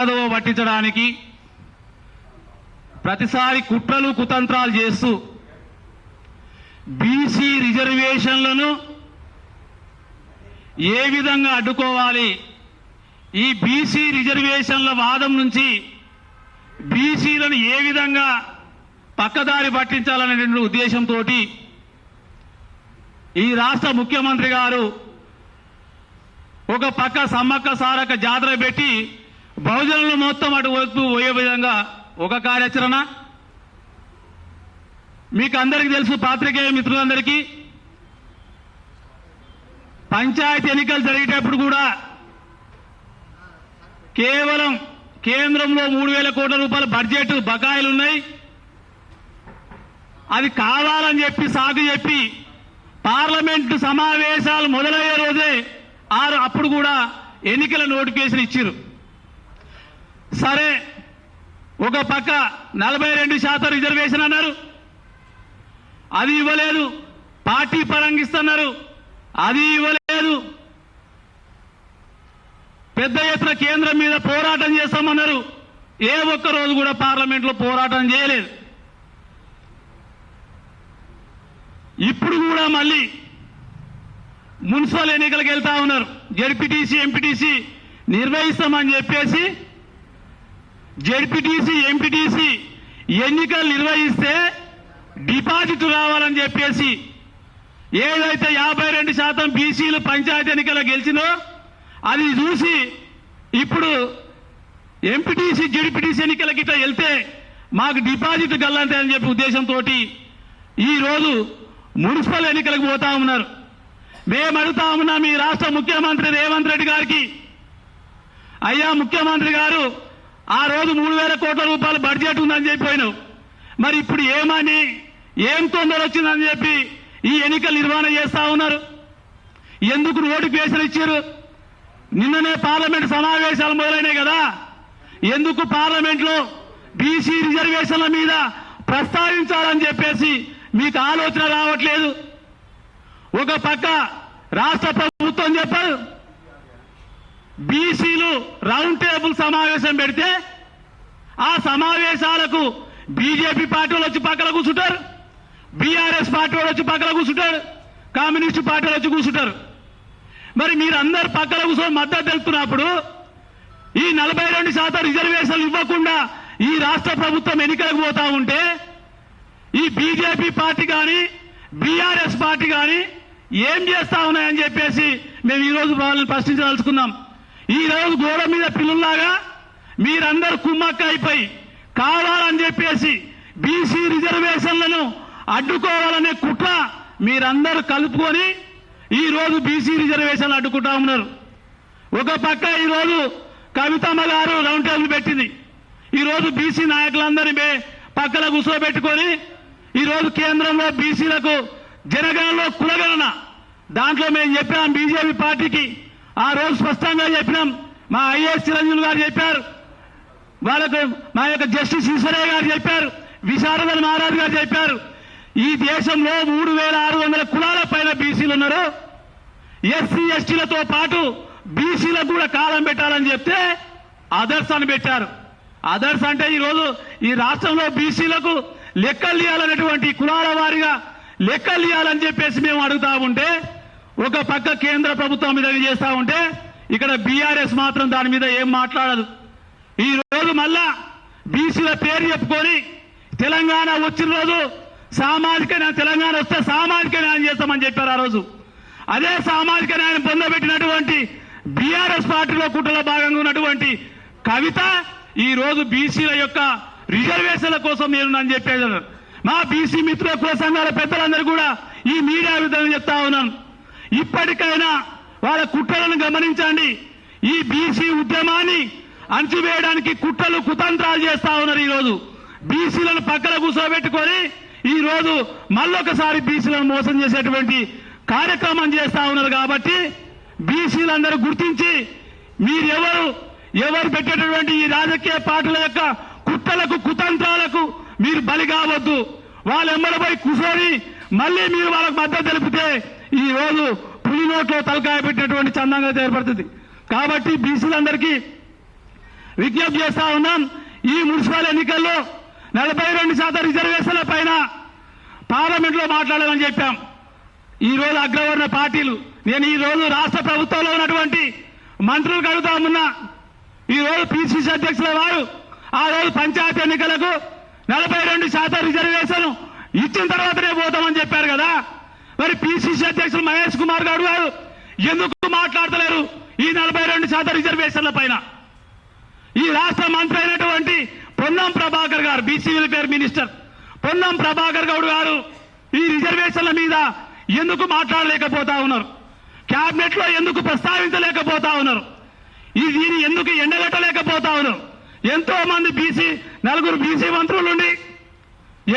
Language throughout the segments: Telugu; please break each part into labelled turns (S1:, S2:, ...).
S1: పట్టించడానికి ప్రతిసారి కుట్రలు కుతంత్రాలు చేస్తూ బీసీ రిజర్వేషన్లను ఏ విధంగా అడ్డుకోవాలి, ఈ బీసీ రిజర్వేషన్ల వాదం నుంచి బీసీలను ఏ విధంగా పక్కదారి పట్టించాలనే ఉద్దేశంతో ఈ రాష్ట్ర ముఖ్యమంత్రి గారు ఒక పక్క సమ్మక్క సారక్క జాతర పెట్టి బహుజనులు మొత్తం అటు వస్తూ పోయే విధంగా ఒక కార్యాచరణ. మీకు అందరికీ తెలుసు, పాత్రికేయ మిత్రులందరికీ, పంచాయతీ ఎన్నికలు జరిగేటప్పుడు కూడా కేవలం కేంద్రంలో 3,000 కోట్ల రూపాయల బడ్జెట్ బకాయిలు ఉన్నాయి. అది కావాలని చెప్పి సాగు చెప్పి పార్లమెంటు సమావేశాలు మొదలయ్యే రోజే అప్పుడు కూడా ఎన్నికల నోటిఫికేషన్ ఇచ్చారు. సరే, ఒక పక్క 42% రిజర్వేషన్ అన్నారు, అది ఇవ్వలేదు. పార్టీ పరంగా ఇస్తున్నారు, అది ఇవ్వలేదు. పెద్ద ఎత్తున కేంద్రం మీద పోరాటం చేస్తామన్నారు, ఏ ఒక్క రోజు కూడా పార్లమెంట్లో పోరాటం చేయలేదు. ఇప్పుడు కూడా మళ్ళీ మున్సిపల్ ఎన్నికలకు వెళ్తా ఉన్నారు. జెడ్పీటీసీ ఎంపీటీసీ నిర్వహిస్తామని చెప్పేసి జెడ్పీటీసీ ఎంపీటీసీ ఎన్నికలు నిర్వహిస్తే డిపాజిట్ రావాలని చెప్పేసి ఏదైతే 52% బీసీలు పంచాయతీ ఎన్నికల్లో గెలిచినో అది చూసి ఇప్పుడు ఎంపీటీసీ జెడ్పీటీసీ ఎన్నికలకి ఇట్లా వెళ్తే మాకు డిపాజిట్ గల్లంతే అని చెప్పి ఉద్దేశంతో ఈరోజు మున్సిపల్ ఎన్నికలకు పోతా ఉన్నారు. మేము అడుగుతా ఉన్నాం ఈ రాష్ట్ర ముఖ్యమంత్రి రేవంత్ రెడ్డి గారికి, అయ్యా ముఖ్యమంత్రి గారు, ఆ రోజు 3,000 కోట్ల రూపాయల బడ్జెట్ ఉందని చెప్పిపోయినావు, మరి ఇప్పుడు ఏమని ఏం తొందర వచ్చిందని చెప్పి ఈ ఎన్నికలు నిర్వహణ చేస్తా ఉన్నారు? ఎందుకు నోటిఫికేషన్ ఇచ్చారు? నిన్ననే పార్లమెంట్ సమావేశాలు మొదలైనాయి కదా, ఎందుకు పార్లమెంట్లో బీసీ రిజర్వేషన్ల మీద ప్రస్తావించాలని చెప్పేసి మీకు ఆలోచన రావట్లేదు? ఒక పక్క రాష్ట్ర ప్రభుత్వం చెప్పారు, బీసీలు రౌండ్ టేబుల్ సమావేశం పెడితే ఆ సమావేశాలకు బీజేపీ పార్టీ వాళ్ళు వచ్చి పక్కన కూర్చుంటారు, బీఆర్ఎస్ పార్టీ వాళ్ళు వచ్చి పక్కన కూర్చుంటారు, కమ్యూనిస్టు పార్టీ వాళ్ళు వచ్చి కూర్చుంటారు. మరి మీరందరూ పక్కన కూర్చొని మద్దతు తెలుపుతున్నప్పుడు ఈ 42% రిజర్వేషన్లు ఇవ్వకుండా ఈ రాష్ట్ర ప్రభుత్వం ఎన్నికలకు పోతా ఉంటే ఈ బీజేపీ పార్టీ కానీ బీఆర్ఎస్ పార్టీ కానీ ఏం చేస్తా ఉన్నాయని చెప్పేసి మేము ఈరోజు వాళ్ళని ప్రశ్నించదలుచుకున్నాం. ఈరోజు గోడ మీద పిల్లల్లాగా మీరందరూ కుమ్మక్క అయిపోయి కావాలని చెప్పేసి బీసీ రిజర్వేషన్లను అడ్డుకోవాలనే కుట్ర మీరందరూ కలుపుకొని ఈరోజు బీసీ రిజర్వేషన్లు అడ్డుకుంటా ఉన్నారు. ఒక పక్క ఈరోజు కవితమ్మ గారు రౌండ్ టేబుల్ పెట్టింది. ఈరోజు బీసీ నాయకులందరినీ పక్కన కూర్చోబెట్టుకొని ఈరోజు కేంద్రంలో బీసీలకు జనగణనలో కులగణన, దాంట్లో మేము చెప్పాం బీజేపీ పార్టీకి, ఆ రోజు స్పష్టంగా చెప్పినాం. మా ఐఏఎస్ చిరంజీవి గారు చెప్పారు, వాళ్ళకు మా యొక్క జస్టిస్ ఈశ్వరయ్య గారు చెప్పారు, విశారదన్ మహారాజ్ గారు చెప్పారు, ఈ దేశంలో 3,600 కులాల పైన బీసీలు ఉన్నారు, ఎస్సీ ఎస్టీలతో పాటు బీసీలకు కూడా కాలం పెట్టాలని చెప్తే అదర్స్ అని పెట్టారు. అదర్స్ అంటే ఈరోజు ఈ రాష్ట్రంలో బీసీలకు లెక్కలు ఇవ్వాలనేటువంటి కులాల వారిగా లెక్కలు ఇవ్వాలని చెప్పేసి మేము అడుగుతా ఉంటే ఒక పక్క కేంద్ర ప్రభుత్వం మీద చేస్తా ఉంటే ఇక్కడ బీఆర్ఎస్ మాత్రం దాని మీద ఏం మాట్లాడదు. ఈ రోజు మళ్ళా బీసీల పేరు చెప్పుకొని తెలంగాణ వచ్చిన రోజు సామాజిక న్యాయం, తెలంగాణ వస్తే సామాజిక న్యాయం చేస్తామని చెప్పారు. ఆ రోజు అదే సామాజిక న్యాయం పొందబెట్టినటువంటి బీఆర్ఎస్ పార్టీలో కుట్రలో భాగంగా ఉన్నటువంటి కవిత ఈ రోజు బీసీల యొక్క రిజర్వేషన్ల కోసం నేను చెప్పేది. మా బీసీ మిత్రుల కుల సంఘాల పెద్దలందరూ కూడా ఈ మీడియా విధంగా చెప్తా ఉన్నాను, ఇప్పటికైనా వాళ్ళ కుట్రలను గమనించండి. ఈ బీసీ ఉద్యమాన్ని అణచివేయడానికి కుట్రలు కుతంత్రాలు చేస్తా ఉన్నారు. ఈరోజు బీసీలను పక్కన కూర్చోబెట్టుకొని ఈరోజు మళ్ళొకసారి బీసీలను మోసం చేసేటువంటి కార్యక్రమం చేస్తా ఉన్నారు. కాబట్టి బీసీలందరూ గుర్తించి మీరు ఎవరు పెట్టేటటువంటి ఈ రాజకీయ పార్టీల యొక్క కుట్రలకు కుతంత్రాలకు మీరు బలి కావద్దు. వాళ్ళు ఎమ్మడిపోయి కూర్చొని మళ్ళీ మీరు వాళ్ళకు మద్దతు తెలిపితే ఈ రోజు పులి నోట్లో తలకాయ పెట్టినటువంటి చందంగా ఏర్పడుతుంది. కాబట్టి బీసీలందరికీ విజ్ఞప్తి చేస్తా ఉన్నాం. ఈ మున్సిపల్ ఎన్నికల్లో 42% రిజర్వేషన్ల పైన పార్లమెంట్లో మాట్లాడాలని చెప్పాం. ఈ రోజు అగ్రవర్ణ పార్టీలు, నేను ఈ రోజు రాష్ట్ర ప్రభుత్వంలో ఉన్నటువంటి మంత్రులకు అడుగుతా ఉన్నా. ఈ రోజు పిసిసి అధ్యక్షుల వారు ఆ రోజు పంచాయతీ ఎన్నికలకు 42% రిజర్వేషన్ ఇచ్చిన తర్వాతనే పోతామని చెప్పారు కదా. మరి పిసిసి అధ్యక్షులు మహేష్ కుమార్ గౌడ్ గారు ఎందుకు మాట్లాడతలేరు ఈ 42% రిజర్వేషన్ల పైన? ఈ రాష్ట్ర మంత్రి అయినటువంటి పొన్నం ప్రభాకర్ గారు, BC welfare minister Ponnam Prabhakar Goud గారు ఈ రిజర్వేషన్ల మీద ఎందుకు మాట్లాడలేకపోతా ఉన్నారు? క్యాబినెట్ లో ఎందుకు ప్రస్తావించలేకపోతా ఉన్నారు? దీన్ని ఎందుకు ఎండగట్టలేకపోతా ఉన్నారు? ఎంతో మంది నలుగురు బీసీ మంత్రులుండి,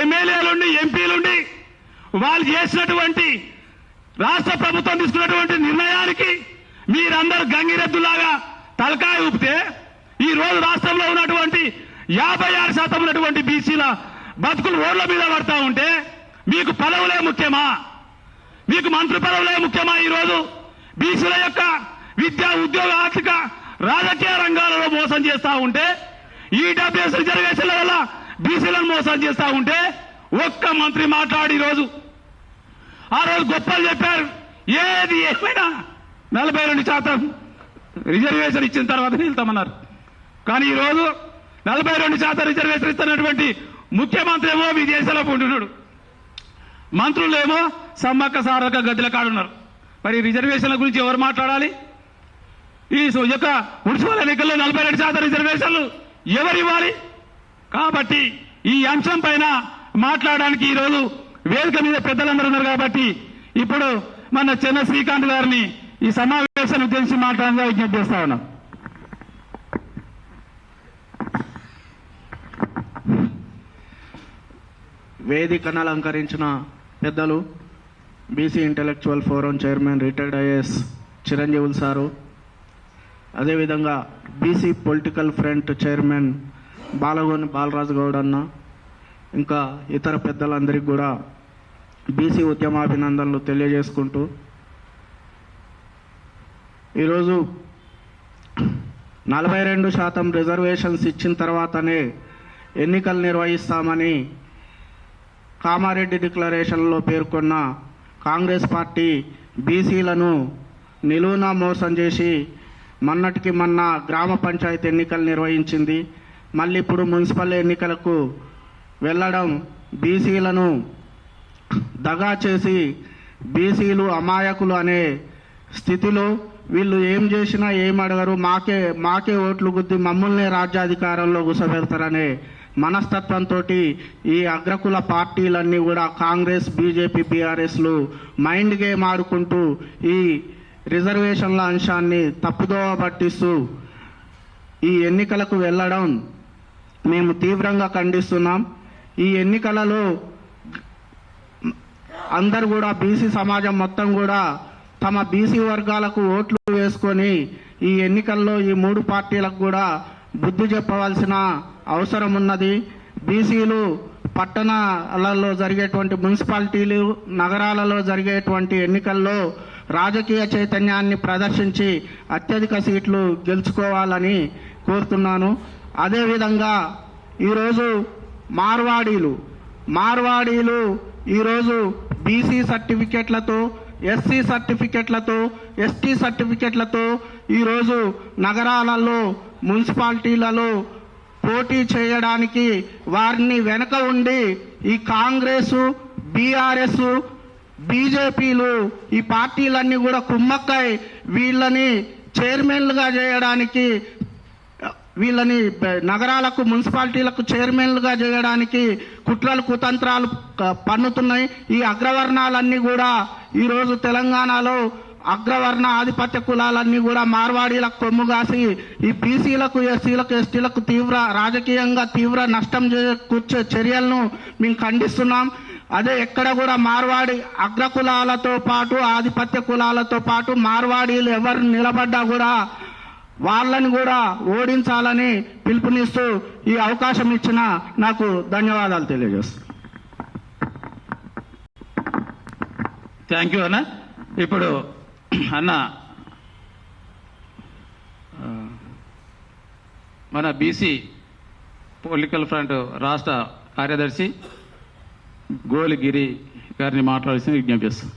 S1: ఎమ్మెల్యేలుండి, ఎంపీలుండి వాళ్ళు చేసినటువంటి రాష్ట్ర ప్రభుత్వం తీసుకున్నటువంటి నిర్ణయానికి మీరందరూ గంగిరెద్దులాగా తలకాయ ఊపితే ఈ రోజు రాష్ట్రంలో ఉన్నటువంటి 56% ఉన్నటువంటి బీసీల బతుకులు రోడ్ల మీద పడతా ఉంటే మీకు పదవులే ముఖ్యమా? మీకు మంత్రి పదవులే ముఖ్యమా? ఈ రోజు బీసీల యొక్క విద్యా, ఉద్యోగ, ఆర్థిక, రాజకీయ రంగాలలో మోసం చేస్తా ఉంటే, ఈడబ్ల్యూఎస్ రిజర్వేషన్ల వల్ల బీసీలను మోసం చేస్తా ఉంటే ఒక్క మంత్రి మాట్లాడి ఆ రోజు గొప్పలు చెప్పారు. ఏది ఏమైనా 42% రిజర్వేషన్ ఇచ్చిన తర్వాత వెళ్తామన్నారు. కానీ ఈ రోజు 42% రిజర్వేషన్ ఇస్తున్నటువంటి ముఖ్యమంత్రి ఏమో విదేశాల్లో ఉంటున్నాడు, మంత్రులేమో సమ్మక్క సారక్క గదిల కాడున్నారు. మరి రిజర్వేషన్ల గురించి ఎవరు మాట్లాడాలి? ఈ యొక్క మున్సిపల్ ఎన్నికల్లో 42% రిజర్వేషన్లు ఎవరు ఇవ్వాలి? కాబట్టి ఈ అంశం పైన మాట్లాడడానికి ఈ రోజు వేదిక మీద పెద్దలందరూ ఉన్నారు. కాబట్టి ఇప్పుడు మన చెన్న శ్రీకాంత్ గారిని ఈ సమావేశాన్ని ఉద్దేశించి మాట్లాడాలని విజ్ఞప్తి చేస్తా ఉన్నాం.
S2: వేదికను అలంకరించిన పెద్దలు, BC intellectual forum chairman retired IAS Chiranjeevi sir, అదేవిధంగా BC political front chairman Balagoni Balaraju Goud అన్న, ఇంకా ఇతర పెద్దలందరికీ కూడా బీసీ ఉద్యమాభినందనలు తెలియజేసుకుంటూ, ఈరోజు 42% రిజర్వేషన్స్ ఇచ్చిన తర్వాతనే ఎన్నికలు నిర్వహిస్తామని కామారెడ్డి డిక్లరేషన్లో పేర్కొన్న కాంగ్రెస్ పార్టీ బీసీలను నిలువునా మోసం చేసి మొన్నటికి మొన్న గ్రామ పంచాయతీ ఎన్నికలు నిర్వహించింది. మళ్ళీ ఇప్పుడు మున్సిపల్ ఎన్నికలకు వెళ్ళడం బీసీలను దగా చేసి బీసీలు అమాయకులు అనే స్థితిలో వీళ్ళు ఏం చేసినా ఏం అడగరు, మాకే ఓట్లు గుద్ది మమ్మల్నే రాజ్యాధికారంలో కూర్చోబెడతారనే మనస్తత్వంతో ఈ అగ్రకుల పార్టీలన్నీ కూడా కాంగ్రెస్, బీజేపీ, బీఆర్ఎస్లు మైండ్ గేమ్ ఆడుకుంటూ ఈ రిజర్వేషన్ల అంశాన్ని తప్పుదోవ పట్టిస్తూ ఈ ఎన్నికలకు వెళ్ళడం మేము తీవ్రంగా ఖండిస్తున్నాం. ఈ ఎన్నికలలో అందరు కూడా బీసీ సమాజం మొత్తం కూడా తమ బీసీ వర్గాలకు ఓట్లు వేసుకొని ఈ ఎన్నికల్లో ఈ 3 పార్టీలకు కూడా బుద్ధి చెప్పవలసిన అవసరం ఉన్నది. బీసీలు పట్టణాలలో జరిగేటువంటి మున్సిపాలిటీలు, నగరాలలో జరిగేటువంటి ఎన్నికల్లో రాజకీయ చైతన్యాన్ని ప్రదర్శించి అత్యధిక సీట్లు గెలుచుకోవాలని కోరుతున్నాను. అదేవిధంగా ఈరోజు మార్వాడీలు ఈరోజు బీసీ సర్టిఫికెట్లతో, ఎస్సీ సర్టిఫికెట్లతో, ఎస్టీ సర్టిఫికెట్లతో ఈరోజు నగరాలలో, మున్సిపాలిటీలలో పోటీ చేయడానికి వారిని వెనక ఉండి ఈ కాంగ్రెస్, బీఆర్ఎస్, బీజేపీలు ఈ పార్టీలన్నీ కూడా కుమ్మక్కై వీళ్ళని చైర్మన్లుగా చేయడానికి, వీళ్ళని నగరాలకు, మున్సిపాలిటీలకు చైర్మన్లుగా చేయడానికి కుట్రలు కుతంత్రాలు పన్నుతున్నాయి. ఈ అగ్రవర్ణాలన్నీ కూడా ఈరోజు తెలంగాణలో అగ్రవర్ణ ఆధిపత్య కులాలన్నీ కూడా మార్వాడీలకు కొమ్ముగాసి ఈ బీసీలకు, ఎస్సీలకు, ఎస్టీలకు రాజకీయంగా తీవ్ర నష్టం చేకూర్చే చర్యలను మేము ఖండిస్తున్నాం. అదే ఎక్కడ కూడా మార్వాడి అగ్రకులాలతో పాటు, ఆధిపత్య కులాలతో పాటు మార్వాడీలు ఎవరు నిలబడ్డా కూడా వాళ్ళని కూడా ఓడించాలని పిలుపునిస్తూ ఈ అవకాశం ఇచ్చిన నాకు ధన్యవాదాలు తెలియజేస్తాను.
S1: థ్యాంక్ యూ అన్న. ఇప్పుడు అన్న మన బీసీ పొలిటికల్ ఫ్రంట్ రాష్ట్ర కార్యదర్శి గోలిగిరి గారిని మాట్లాడాల్సిన విజ్ఞప్తి చేస్తాం.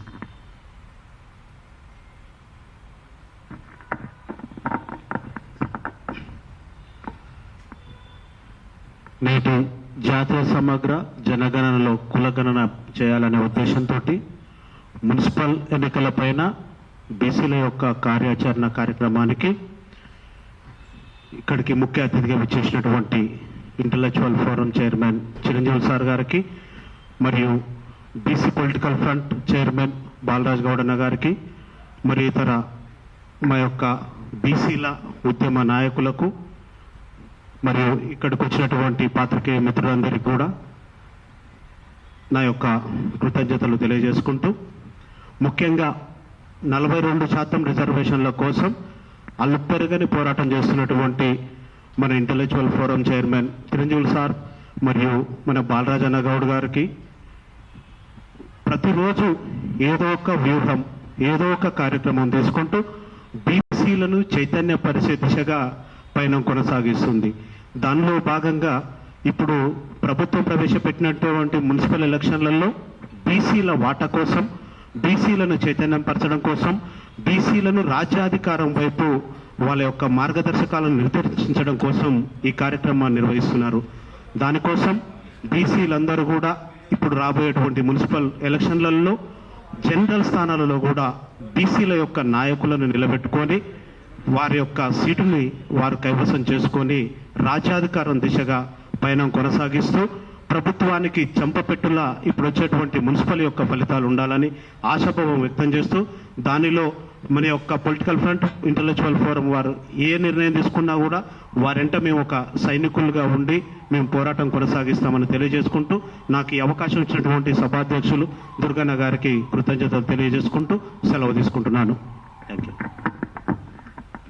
S3: నేటి జాతీయ సమగ్ర జనగణనలో కులగణన చేయాలనే ఉద్దేశంతో మున్సిపల్ ఎన్నికలపైన బీసీల యొక్క కార్యాచరణ కార్యక్రమానికి ఇక్కడికి ముఖ్య అతిథిగా విచ్చేసినటువంటి intellectual forum chairman Chiranjeevi sir గారికి, మరియు BC political front chairman Balraj గౌడన్న గారికి, మరి ఇతర మా యొక్క బీసీల ఉద్యమ నాయకులకు, మరియు ఇక్కడికి వచ్చినటువంటి పాత్రికేయ మిత్రులందరికీ కూడా నా యొక్క కృతజ్ఞతలు తెలియజేసుకుంటూ, ముఖ్యంగా 42% రిజర్వేషన్ల కోసం అల్లుపెరగని పోరాటం చేస్తున్నటువంటి మన intellectual forum chairman Chiranjeevi sir మరియు మన బాలరాజ్ అన్న గౌడ్ గారికి ప్రతిరోజు ఏదో ఒక వ్యూహం, ఏదో ఒక కార్యక్రమం తీసుకుంటూ బీసీలను చైతన్యపరిచే దిశగా పయనం కొనసాగిస్తుంది. దానిలో భాగంగా ఇప్పుడు ప్రభుత్వం ప్రవేశపెట్టినటువంటి మున్సిపల్ ఎలక్షన్లలో బీసీల వాటా కోసం, బీసీలను చైతన్యపరచడం కోసం, బీసీలను రాజ్యాధికారం వైపు వాళ్ళ యొక్క మార్గదర్శకాలను నిర్దేశించడం కోసం ఈ కార్యక్రమాన్ని నిర్వహిస్తున్నారు. దానికోసం బీసీలందరూ కూడా ఇప్పుడు రాబోయేటువంటి మున్సిపల్ ఎలక్షన్లలో జనరల్ స్థానాలలో కూడా బీసీల యొక్క నాయకులను నిలబెట్టుకొని వారి యొక్క సీటుని వారు కైవసం చేసుకొని రాజ్యాధికారం దిశగా పయనం కొనసాగిస్తూ ప్రభుత్వానికి చెంపపెట్టులా ఇప్పుడు వచ్చేటువంటి మున్సిపల్ యొక్క ఫలితాలు ఉండాలని ఆశాభావం వ్యక్తం చేస్తూ, దానిలో మన యొక్క పొలిటికల్ ఫ్రంట్ ఇంటలెక్చువల్ ఫోరం వారు ఏ నిర్ణయం తీసుకున్నా కూడా వారెంట మేము ఒక సైనికులుగా ఉండి మేము పోరాటం కొనసాగిస్తామని తెలియజేసుకుంటూ, నాకు ఈ అవకాశం ఇచ్చినటువంటి సభాధ్యక్షులు దుర్గన్న గారికి కృతజ్ఞతలు తెలియజేసుకుంటూ సెలవు తీసుకుంటున్నాను.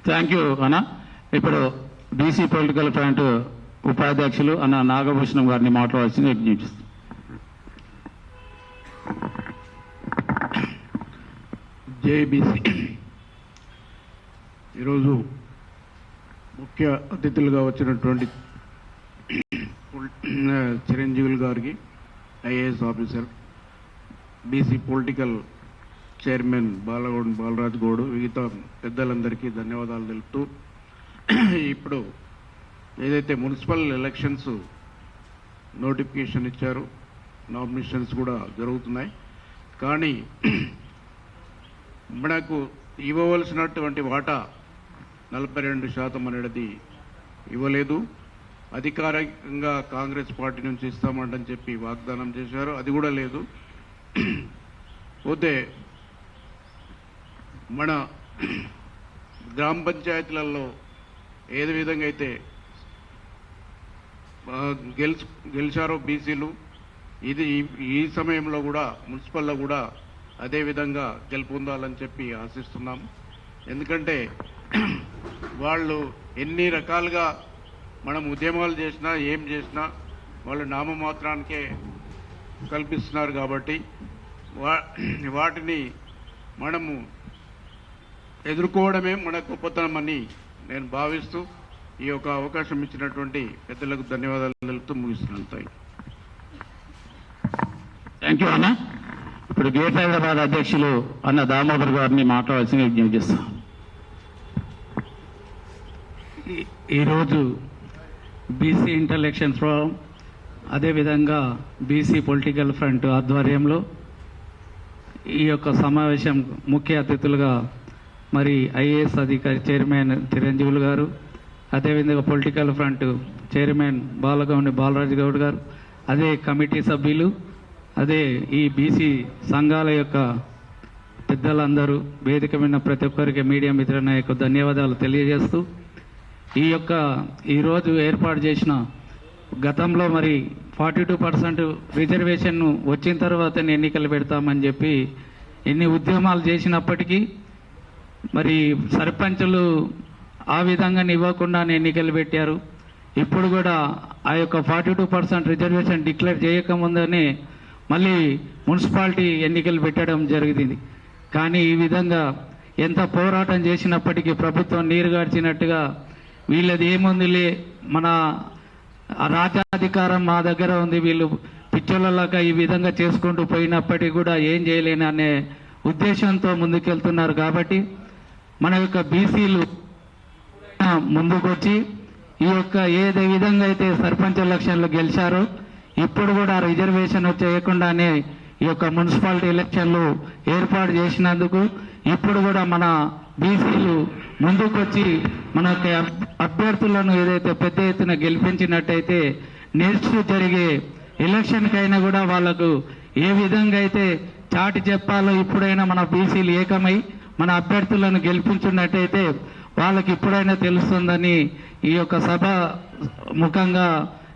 S1: థ్యాంక్ యూ అన్న. ఇప్పుడు బీసీ పొలిటికల్ ఫ్రంట్ ఉపాధ్యక్షులు అన్న నాగభూషణం గారిని మాట్లాడాల్సిన విజ్ఞప్తి.
S4: జేబీసీ ఈరోజు ముఖ్య అతిథులుగా వచ్చినటువంటి చిరంజీవులు గారికి, IAS officer, BC political chairman Balraj Goud, మిగతా పెద్దలందరికీ ధన్యవాదాలు తెలుపుతూ, ఇప్పుడు ఏదైతే మున్సిపల్ ఎలక్షన్స్ నోటిఫికేషన్ ఇచ్చారో నామినేషన్స్ కూడా జరుగుతున్నాయి. కానీ మనకు ఇవ్వవలసినటువంటి వాటా 42% అనేది ఇవ్వలేదు. అధికారికంగా కాంగ్రెస్ పార్టీ నుంచి ఇస్తామంటని చెప్పి వాగ్దానం చేశారు, అది కూడా లేదు. పోతే మన గ్రామ పంచాయతీలలో ఏది విధంగా అయితే గెలిచారో బీసీలు, ఇది ఈ సమయంలో కూడా మున్సిపల్లో కూడా అదే విధంగా గెలుపొందాలని చెప్పి ఆశిస్తున్నాం. ఎందుకంటే వాళ్ళు ఎన్ని రకాలుగా మనం ఉద్యమాలు చేసినా ఏం చేసినా వాళ్ళు నామమాత్రానికే కల్పిస్తున్నారు. కాబట్టి వాటిని మనము ఎదుర్కోవడమే మన గొప్పతనం అని నేను భావిస్తూ ఈ యొక్క అవకాశం ఇచ్చినటువంటి పెద్దలకు ధన్యవాదాలు తెలుపుతూ ముగిస్తున్నాను.
S1: థ్యాంక్ యూ అన్న. ఇప్పుడు గేట్ హైదరాబాద్ అధ్యక్షులు అన్న దామోదర్ గారిని మాట్లాడాల్సిన విజ్ఞప్తి చేస్తాం.
S5: ఈరోజు బీసీ ఇంటలెక్షన్ ఫోరం, అదేవిధంగా బీసీ పొలిటికల్ ఫ్రంట్ ఆధ్వర్యంలో ఈ యొక్క సమావేశం ముఖ్య అతిథులుగా మరి ఐఏఎస్ అధికారి చైర్మన్ చిరంజీవులు గారు, అదేవిధంగా political front chairman Balraj Goud గారు, అదే కమిటీ సభ్యులు, అదే ఈ బీసీ సంఘాల యొక్క పెద్దలందరూ, వేదిక మీద ప్రతి ఒక్కరికి మీడియా మిత్రుల యొక్క ధన్యవాదాలు తెలియజేస్తూ, ఈరోజు ఏర్పాటు చేసిన గతంలో మరి 42% రిజర్వేషన్ వచ్చిన తర్వాతనే ఎన్నికలు పెడతామని చెప్పి ఎన్ని ఉద్యమాలు చేసినప్పటికీ మరి సర్పంచులు ఆ విధంగా ఇవ్వకుండా ఎన్నికలు పెట్టారు. ఇప్పుడు కూడా ఆ యొక్క 42% రిజర్వేషన్ డిక్లేర్ చేయకముందనే మళ్ళీ మున్సిపాలిటీ ఎన్నికలు పెట్టడం జరిగింది. కానీ ఈ విధంగా ఎంత పోరాటం చేసినప్పటికీ ప్రభుత్వం నీరుగార్చినట్టుగా వీళ్ళది ఏముందిలే మన రాజ్యాధికారం మా దగ్గర ఉంది, వీళ్ళు పిచ్చోళ్ళలాగా ఈ విధంగా చేసుకుంటూ పోయినప్పటికీ కూడా ఏం చేయలేని అనే ఉద్దేశంతో ముందుకెళ్తున్నారు. కాబట్టి మన యొక్క బీసీలు ముందుకొచ్చి ఈ యొక్క ఏదే విధంగా అయితే సర్పంచ్ ఎలక్షన్లు గెలిచారో ఇప్పుడు కూడా రిజర్వేషన్ చేయకుండానే ఈ యొక్క మున్సిపాలిటీ ఎలక్షన్లు ఏర్పాటు చేసినందుకు ఇప్పుడు కూడా మన బీసీలు ముందుకొచ్చి మన యొక్క అభ్యర్థులను ఏదైతే పెద్ద ఎత్తున గెలిపించినట్టయితే నెక్స్ట్ జరిగే ఎలక్షన్కైనా కూడా వాళ్లకు ఏ విధంగా అయితే చాటి చెప్పాలో ఇప్పుడైనా మన బీసీలు ఏకమై మన అభ్యర్థులను గెలిపించినట్టయితే వాళ్ళకి ఇప్పుడైనా తెలుస్తుందని ఈ యొక్క సభ ముఖంగా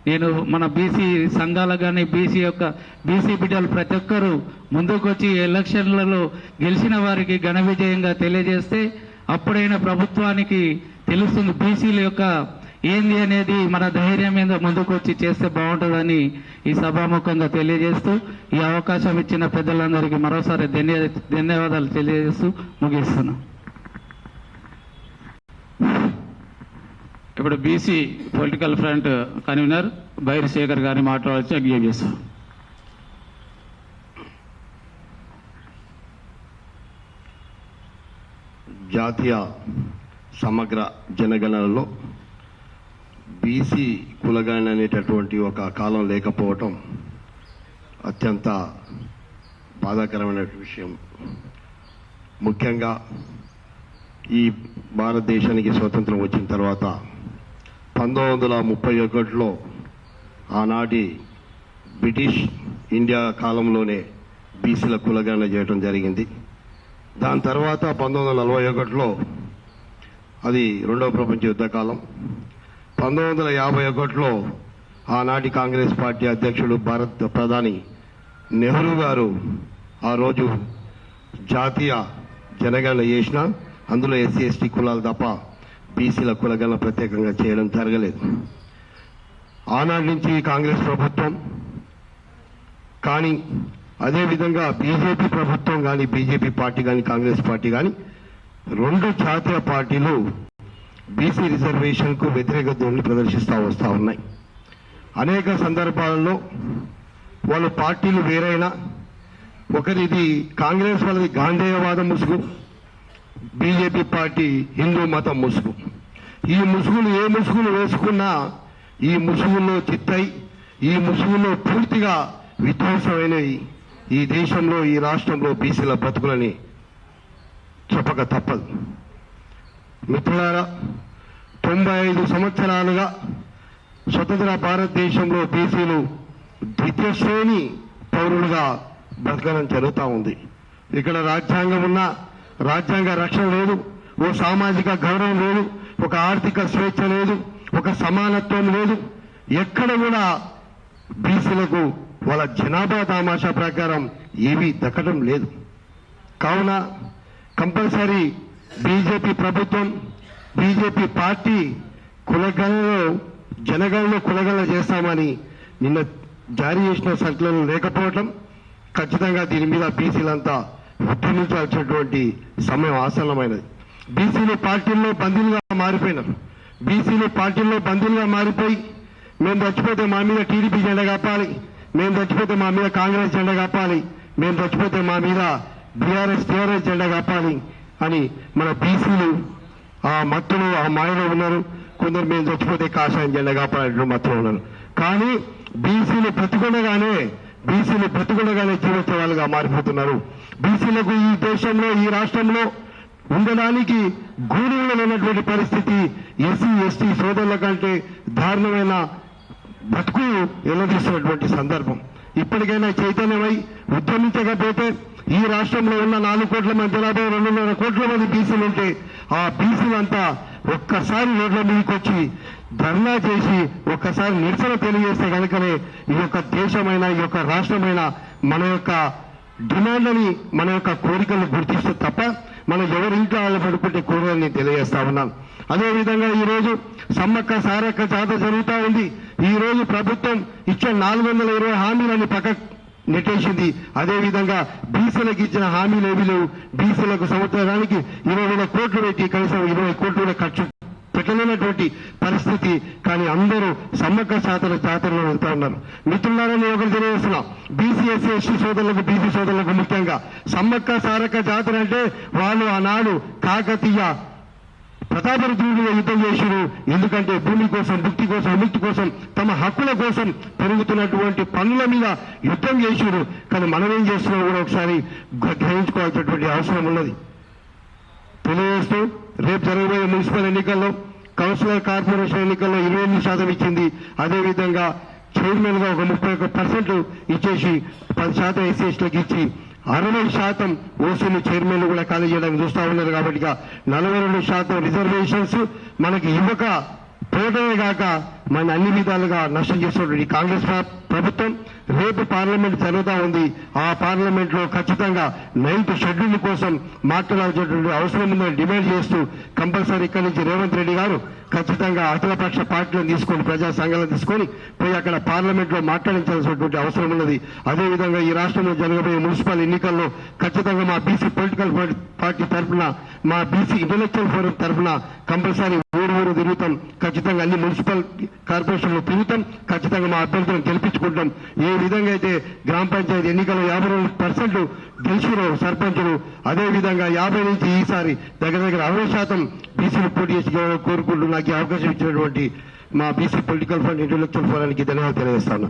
S5: నేను మన బీసీ సంఘాలకు కానీ బీసీ బిడ్డలు ప్రతి ఒక్కరూ ముందుకొచ్చి ఎలక్షన్లలో గెలిచిన వారికి ఘన విజయంగా తెలియజేస్తే అప్పుడైనా ప్రభుత్వానికి తెలుస్తుంది బీసీల యొక్క ఏంది అనేది, మన ధైర్యం మీద ముందుకొచ్చి చేస్తే బాగుంటుందని ఈ సభాముఖంగా తెలియజేస్తూ ఈ అవకాశం ఇచ్చిన పెద్దలందరికీ మరోసారి ధన్యవాదాలు తెలియజేస్తూ ముగిస్తున్నాను. ఇప్పుడు BC political front convener Bairi Shekar గారిని మాట్లాడవచ్చు అగ్ఞం చేస్తాం.
S6: జాతీయ సమగ్ర జనగణనలో బీసీ కులగణన అనేటటువంటి ఒక కాలం లేకపోవటం అత్యంత బాధాకరమైన విషయం. ముఖ్యంగా ఈ భారతదేశానికి స్వతంత్రం వచ్చిన తర్వాత 1931లో ఆనాటి బ్రిటిష్ ఇండియా కాలంలోనే బీసీల కులగణన చేయడం జరిగింది. దాని తర్వాత 1941లో అది రెండవ ప్రపంచ యుద్ధ కాలం. 1951లో ఆనాటి కాంగ్రెస్ పార్టీ అధ్యక్షుడు భారత ప్రధాని నెహ్రూ గారు ఆ రోజు జాతీయ జనగణన చేసిన అందులో ఎస్సీ ఎస్టీ కులాలు తప్ప బీసీల కులగణన ప్రత్యేకంగా చేయడం జరగలేదు. ఆనాటి నుంచి కాంగ్రెస్ ప్రభుత్వం కానీ అదేవిధంగా బీజేపీ ప్రభుత్వం కానీ బీజేపీ పార్టీ కానీ కాంగ్రెస్ పార్టీ కానీ రెండు జాతీయ పార్టీలు బీసీ రిజర్వేషన్కు వ్యతిరేక ధోరణి ప్రదర్శిస్తూ వస్తూ ఉన్నాయి. అనేక సందర్భాలలో వాళ్ళ పార్టీలు వేరైనా ఒకరిది కాంగ్రెస్ వాళ్ళది గాంధేయవాదం ముసుగు, బీజేపీ పార్టీ హిందూ మతం ముసుగు. ఈ ముసుగులు ఏ ముసుగులు వేసుకున్నా ఈ ముసుగుల్లో చిత్తై ఈ ముసుగుల్లో పూర్తిగా విధ్వంసమైనవి ఈ దేశంలో ఈ రాష్ట్రంలో బీసీల బతుకులని చెప్పక తప్పదు. మిత్రులారా, 95 సంవత్సరాలుగా స్వతంత్ర భారతదేశంలో బీసీలు ద్వితీయ శ్రేణి పౌరులుగా బతకడం జరుగుతూ ఉంది. ఇక్కడ రాజ్యాంగం ఉన్నా రాజ్యాంగ రక్షణ లేదు, ఓ సామాజిక గౌరవం లేదు, ఒక ఆర్థిక స్వేచ్ఛ లేదు, ఒక సమానత్వం లేదు. ఎక్కడ కూడా బీసీలకు వాళ్ళ జనాభా తమాషా ప్రకారం ఏమీ దక్కడం లేదు. కావున కంపల్సరీ బీజేపీ ప్రభుత్వం బీజేపీ పార్టీ కులగణనలో జనగణనలో కులగణన చేస్తామని నిన్న జారీ చేసిన సర్కులర్ లేకపోవటం ఖచ్చితంగా దీని మీద బీసీలంతా ఉద్యమించాల్సినటువంటి సమయం ఆసన్నమైనది. బీసీలు పార్టీల్లో బందీలుగా మారిపోయినారు. బీసీలు పార్టీల్లో బందీలుగా మారిపోయి మేము చచ్చిపోతే మా మీద టీడీపీ జెండా కప్పాలి, మేము చచ్చిపోతే మా మీద కాంగ్రెస్ జెండా కప్పాలి, మేము చచ్చిపోతే మా మీద టీఆర్ఎస్ జెండా కప్పాలి అని మన బీసీలు ఆ మత్తులు ఆ మాయలో ఉన్నారు. కొందరు మేము చచ్చిపోతే కాషాయం జెండా కాపాడే మత్తులు ఉన్నారు. కానీ బీసీలు బ్రతికుండగానే జీవించే వాళ్ళుగా మారిపోతున్నారు. బీసీలకు ఈ దేశంలో ఈ రాష్ట్రంలో ఉండడానికి గూడులో ఉన్నటువంటి పరిస్థితి ఎస్సీ ఎస్టీ సోదరుల కంటే దారుణమైన బతుకు ఎల్లదీస్తున్నటువంటి సందర్భం. ఇప్పటికైనా చైతన్యమై ఉద్యమించకపోతే ఈ రాష్ట్రంలో ఉన్న 4 కోట్ల మంది జనాభా 2.5 కోట్ల మంది బీసీలు ఉంటే ఆ బీసీలంతా ఒక్కసారి రోడ్ల మీదకి వచ్చి ధర్నా చేసి ఒక్కసారి నిరసన తెలియజేస్తే కనుకనే ఈ యొక్క దేశమైన ఈ యొక్క రాష్ట్రమైన మన యొక్క డిమాండ్ని మన యొక్క కోరికలను గుర్తిస్తే తప్ప మనం ఎవరింట్లో వాళ్ళు పడుకుంటే కోరికల్ని తెలియజేస్తా ఉన్నాను. అదేవిధంగా ఈ రోజు సమ్మక్క సారక్క జాతర జరుగుతూ ఉంది. ఈ రోజు ప్రభుత్వం ఇచ్చే 420 హామీలని పక్క నెట్టేసింది. అదేవిధంగా బీసీలకు ఇచ్చిన హామీలు ఏమీ లేవు. బీసీలకు సంవత్సరానికి 20,000 కోట్లు పెట్టి కనీసం 20 కోట్లు కూడా ఖర్చు పెట్టలేనటువంటి పరిస్థితి. కానీ అందరూ సమ్మక్క జాతరలో వెళ్తా ఉన్నారు. మిత్రులారా, నేను ఒకటి తెలియజేస్తున్నా, బీసీ ఎస్సీ ఎస్టీ సోదరులకు బీసీ సోదరులకు ముఖ్యంగా సమ్మక్క సారక్క జాతర అంటే వాళ్ళు ఆనాడు కాకతీయ ప్రతాపరుద్రుడిగా యుద్ధం చేసిరు. ఎందుకంటే భూమి కోసం, భుక్తి కోసం, విముక్తి కోసం, తమ హక్కుల కోసం పెరుగుతున్నటువంటి పనుల మీద యుద్ధం చేసిరు. కానీ మనం ఏం చేస్తున్నాం కూడా ఒకసారి గ్రహించుకోవాల్సినటువంటి అవసరం ఉన్నది. తెలియజేస్తూ రేపు జరగబోయే మున్సిపల్ ఎన్నికల్లో, కౌన్సిలర్ కార్పొరేషన్ ఎన్నికల్లో 28% ఇచ్చింది. అదేవిధంగా చైర్మన్ గా ఒక 31% ఇచ్చేసి 10% ఎస్సీ ఎస్టీలకు ఇచ్చి 60% ఓసీలు చైర్మన్లు కూడా ఖాళీ చేయడానికి చూస్తా ఉన్నారు. కాబట్టి 42% రిజర్వేషన్స్ మనకి ఇవ్వక పోవడమే కాక మన అన్ని విధాలుగా నష్టం చేస్తున్నటువంటి కాంగ్రెస్ ప్రభుత్వం రేపు పార్లమెంట్ జరుగుతూ ఉంది. ఆ పార్లమెంట్ లో ఖచ్చితంగా 9th షెడ్యూల్ కోసం మాట్లాడాల్సినటువంటి అవసరం ఉందని డిమాండ్ చేస్తూ కంపల్సరీ ఇక్కడి నుంచి రేవంత్ రెడ్డి గారు ఖచ్చితంగా అఖిలపక్ష పార్టీలను తీసుకొని, ప్రజా సంఘాలను తీసుకొని పోయి అక్కడ పార్లమెంట్ లో మాట్లాడించాల్సినటువంటి అవసరం ఉన్నది. అదేవిధంగా ఈ రాష్ట్రంలో జరగబోయే మున్సిపల్ ఎన్నికల్లో ఖచ్చితంగా మా బీసీ పొలిటికల్ పార్టీ తరఫున, మా బీసీ ఇంటలెక్చువల్ ఫోరం తరఫున కంపల్సరీ ఊరు తిరుగుతాం. ఖచ్చితంగా అన్ని మున్సిపల్ కార్పొరేషన్లు తిరుగుతాం. ఖచ్చితంగా మా అభ్యర్థులను గెలిపించుకుంటాం. ఏ విధంగా అయితే గ్రామ పంచాయతీ ఎన్నికల్లో 52% గెలిచిరో సర్పంచులు, అదేవిధంగా 50 నుంచి ఈసారి దగ్గర 60% బీసీలు పోటీ చేసి కోరుకుంటూ నాకు ఈ అవకాశం ఇచ్చినటువంటి మా బీసీ పొలిటికల్ ఫండ్ ఇంటలెక్చువల్ ఫోరానికి ధన్యవాదాలు తెలియజేస్తాను.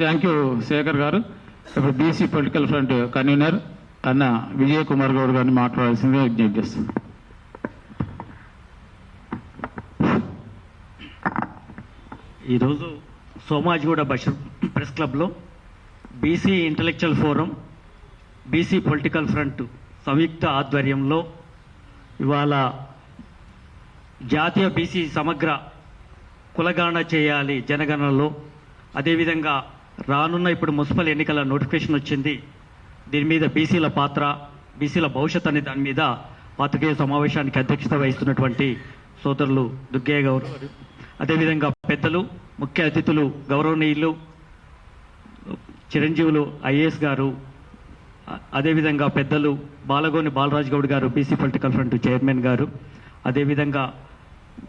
S5: థ్యాంక్ యూ శేఖర్ గారు. ఇప్పుడు బీసీ పొలిటికల్ ఫ్రంట్ కన్వీనర్ అన్న విజయ్ కుమార్ గౌడ్ గారిని మాట్లాడాల్సిందిగా విజ్ఞప్తి చేస్తుంది.
S7: ఈరోజు సోమాజిగూడ బషీర్ ప్రెస్ క్లబ్లో BC intellectual forum, BC political front సంయుక్త ఆధ్వర్యంలో ఇవాళ జాతీయ బీసీ సమగ్ర కులగణన చేయాలి జనగణనలో, అదేవిధంగా రానున్న ఇప్పుడు మున్సిపల్ ఎన్నికల నోటిఫికేషన్ వచ్చింది. దీని మీద బీసీల పాత్ర, బీసీల భవిష్యత్ అనే దాని మీద పాత్రికేయ సమావేశానికి అధ్యక్షత వహిస్తున్నటువంటి సోదరులు దుర్గయ్య గౌడ్, అదేవిధంగా పెద్దలు, ముఖ్య అతిథులు గౌరవనీయులు చిరంజీవులు ఐఏఎస్ గారు, అదేవిధంగా పెద్దలు బాలగోని బాలరాజ్ గౌడ్ గారు బీసీ పొలిటికల్ ఫ్రంట్ చైర్మన్ గారు, అదేవిధంగా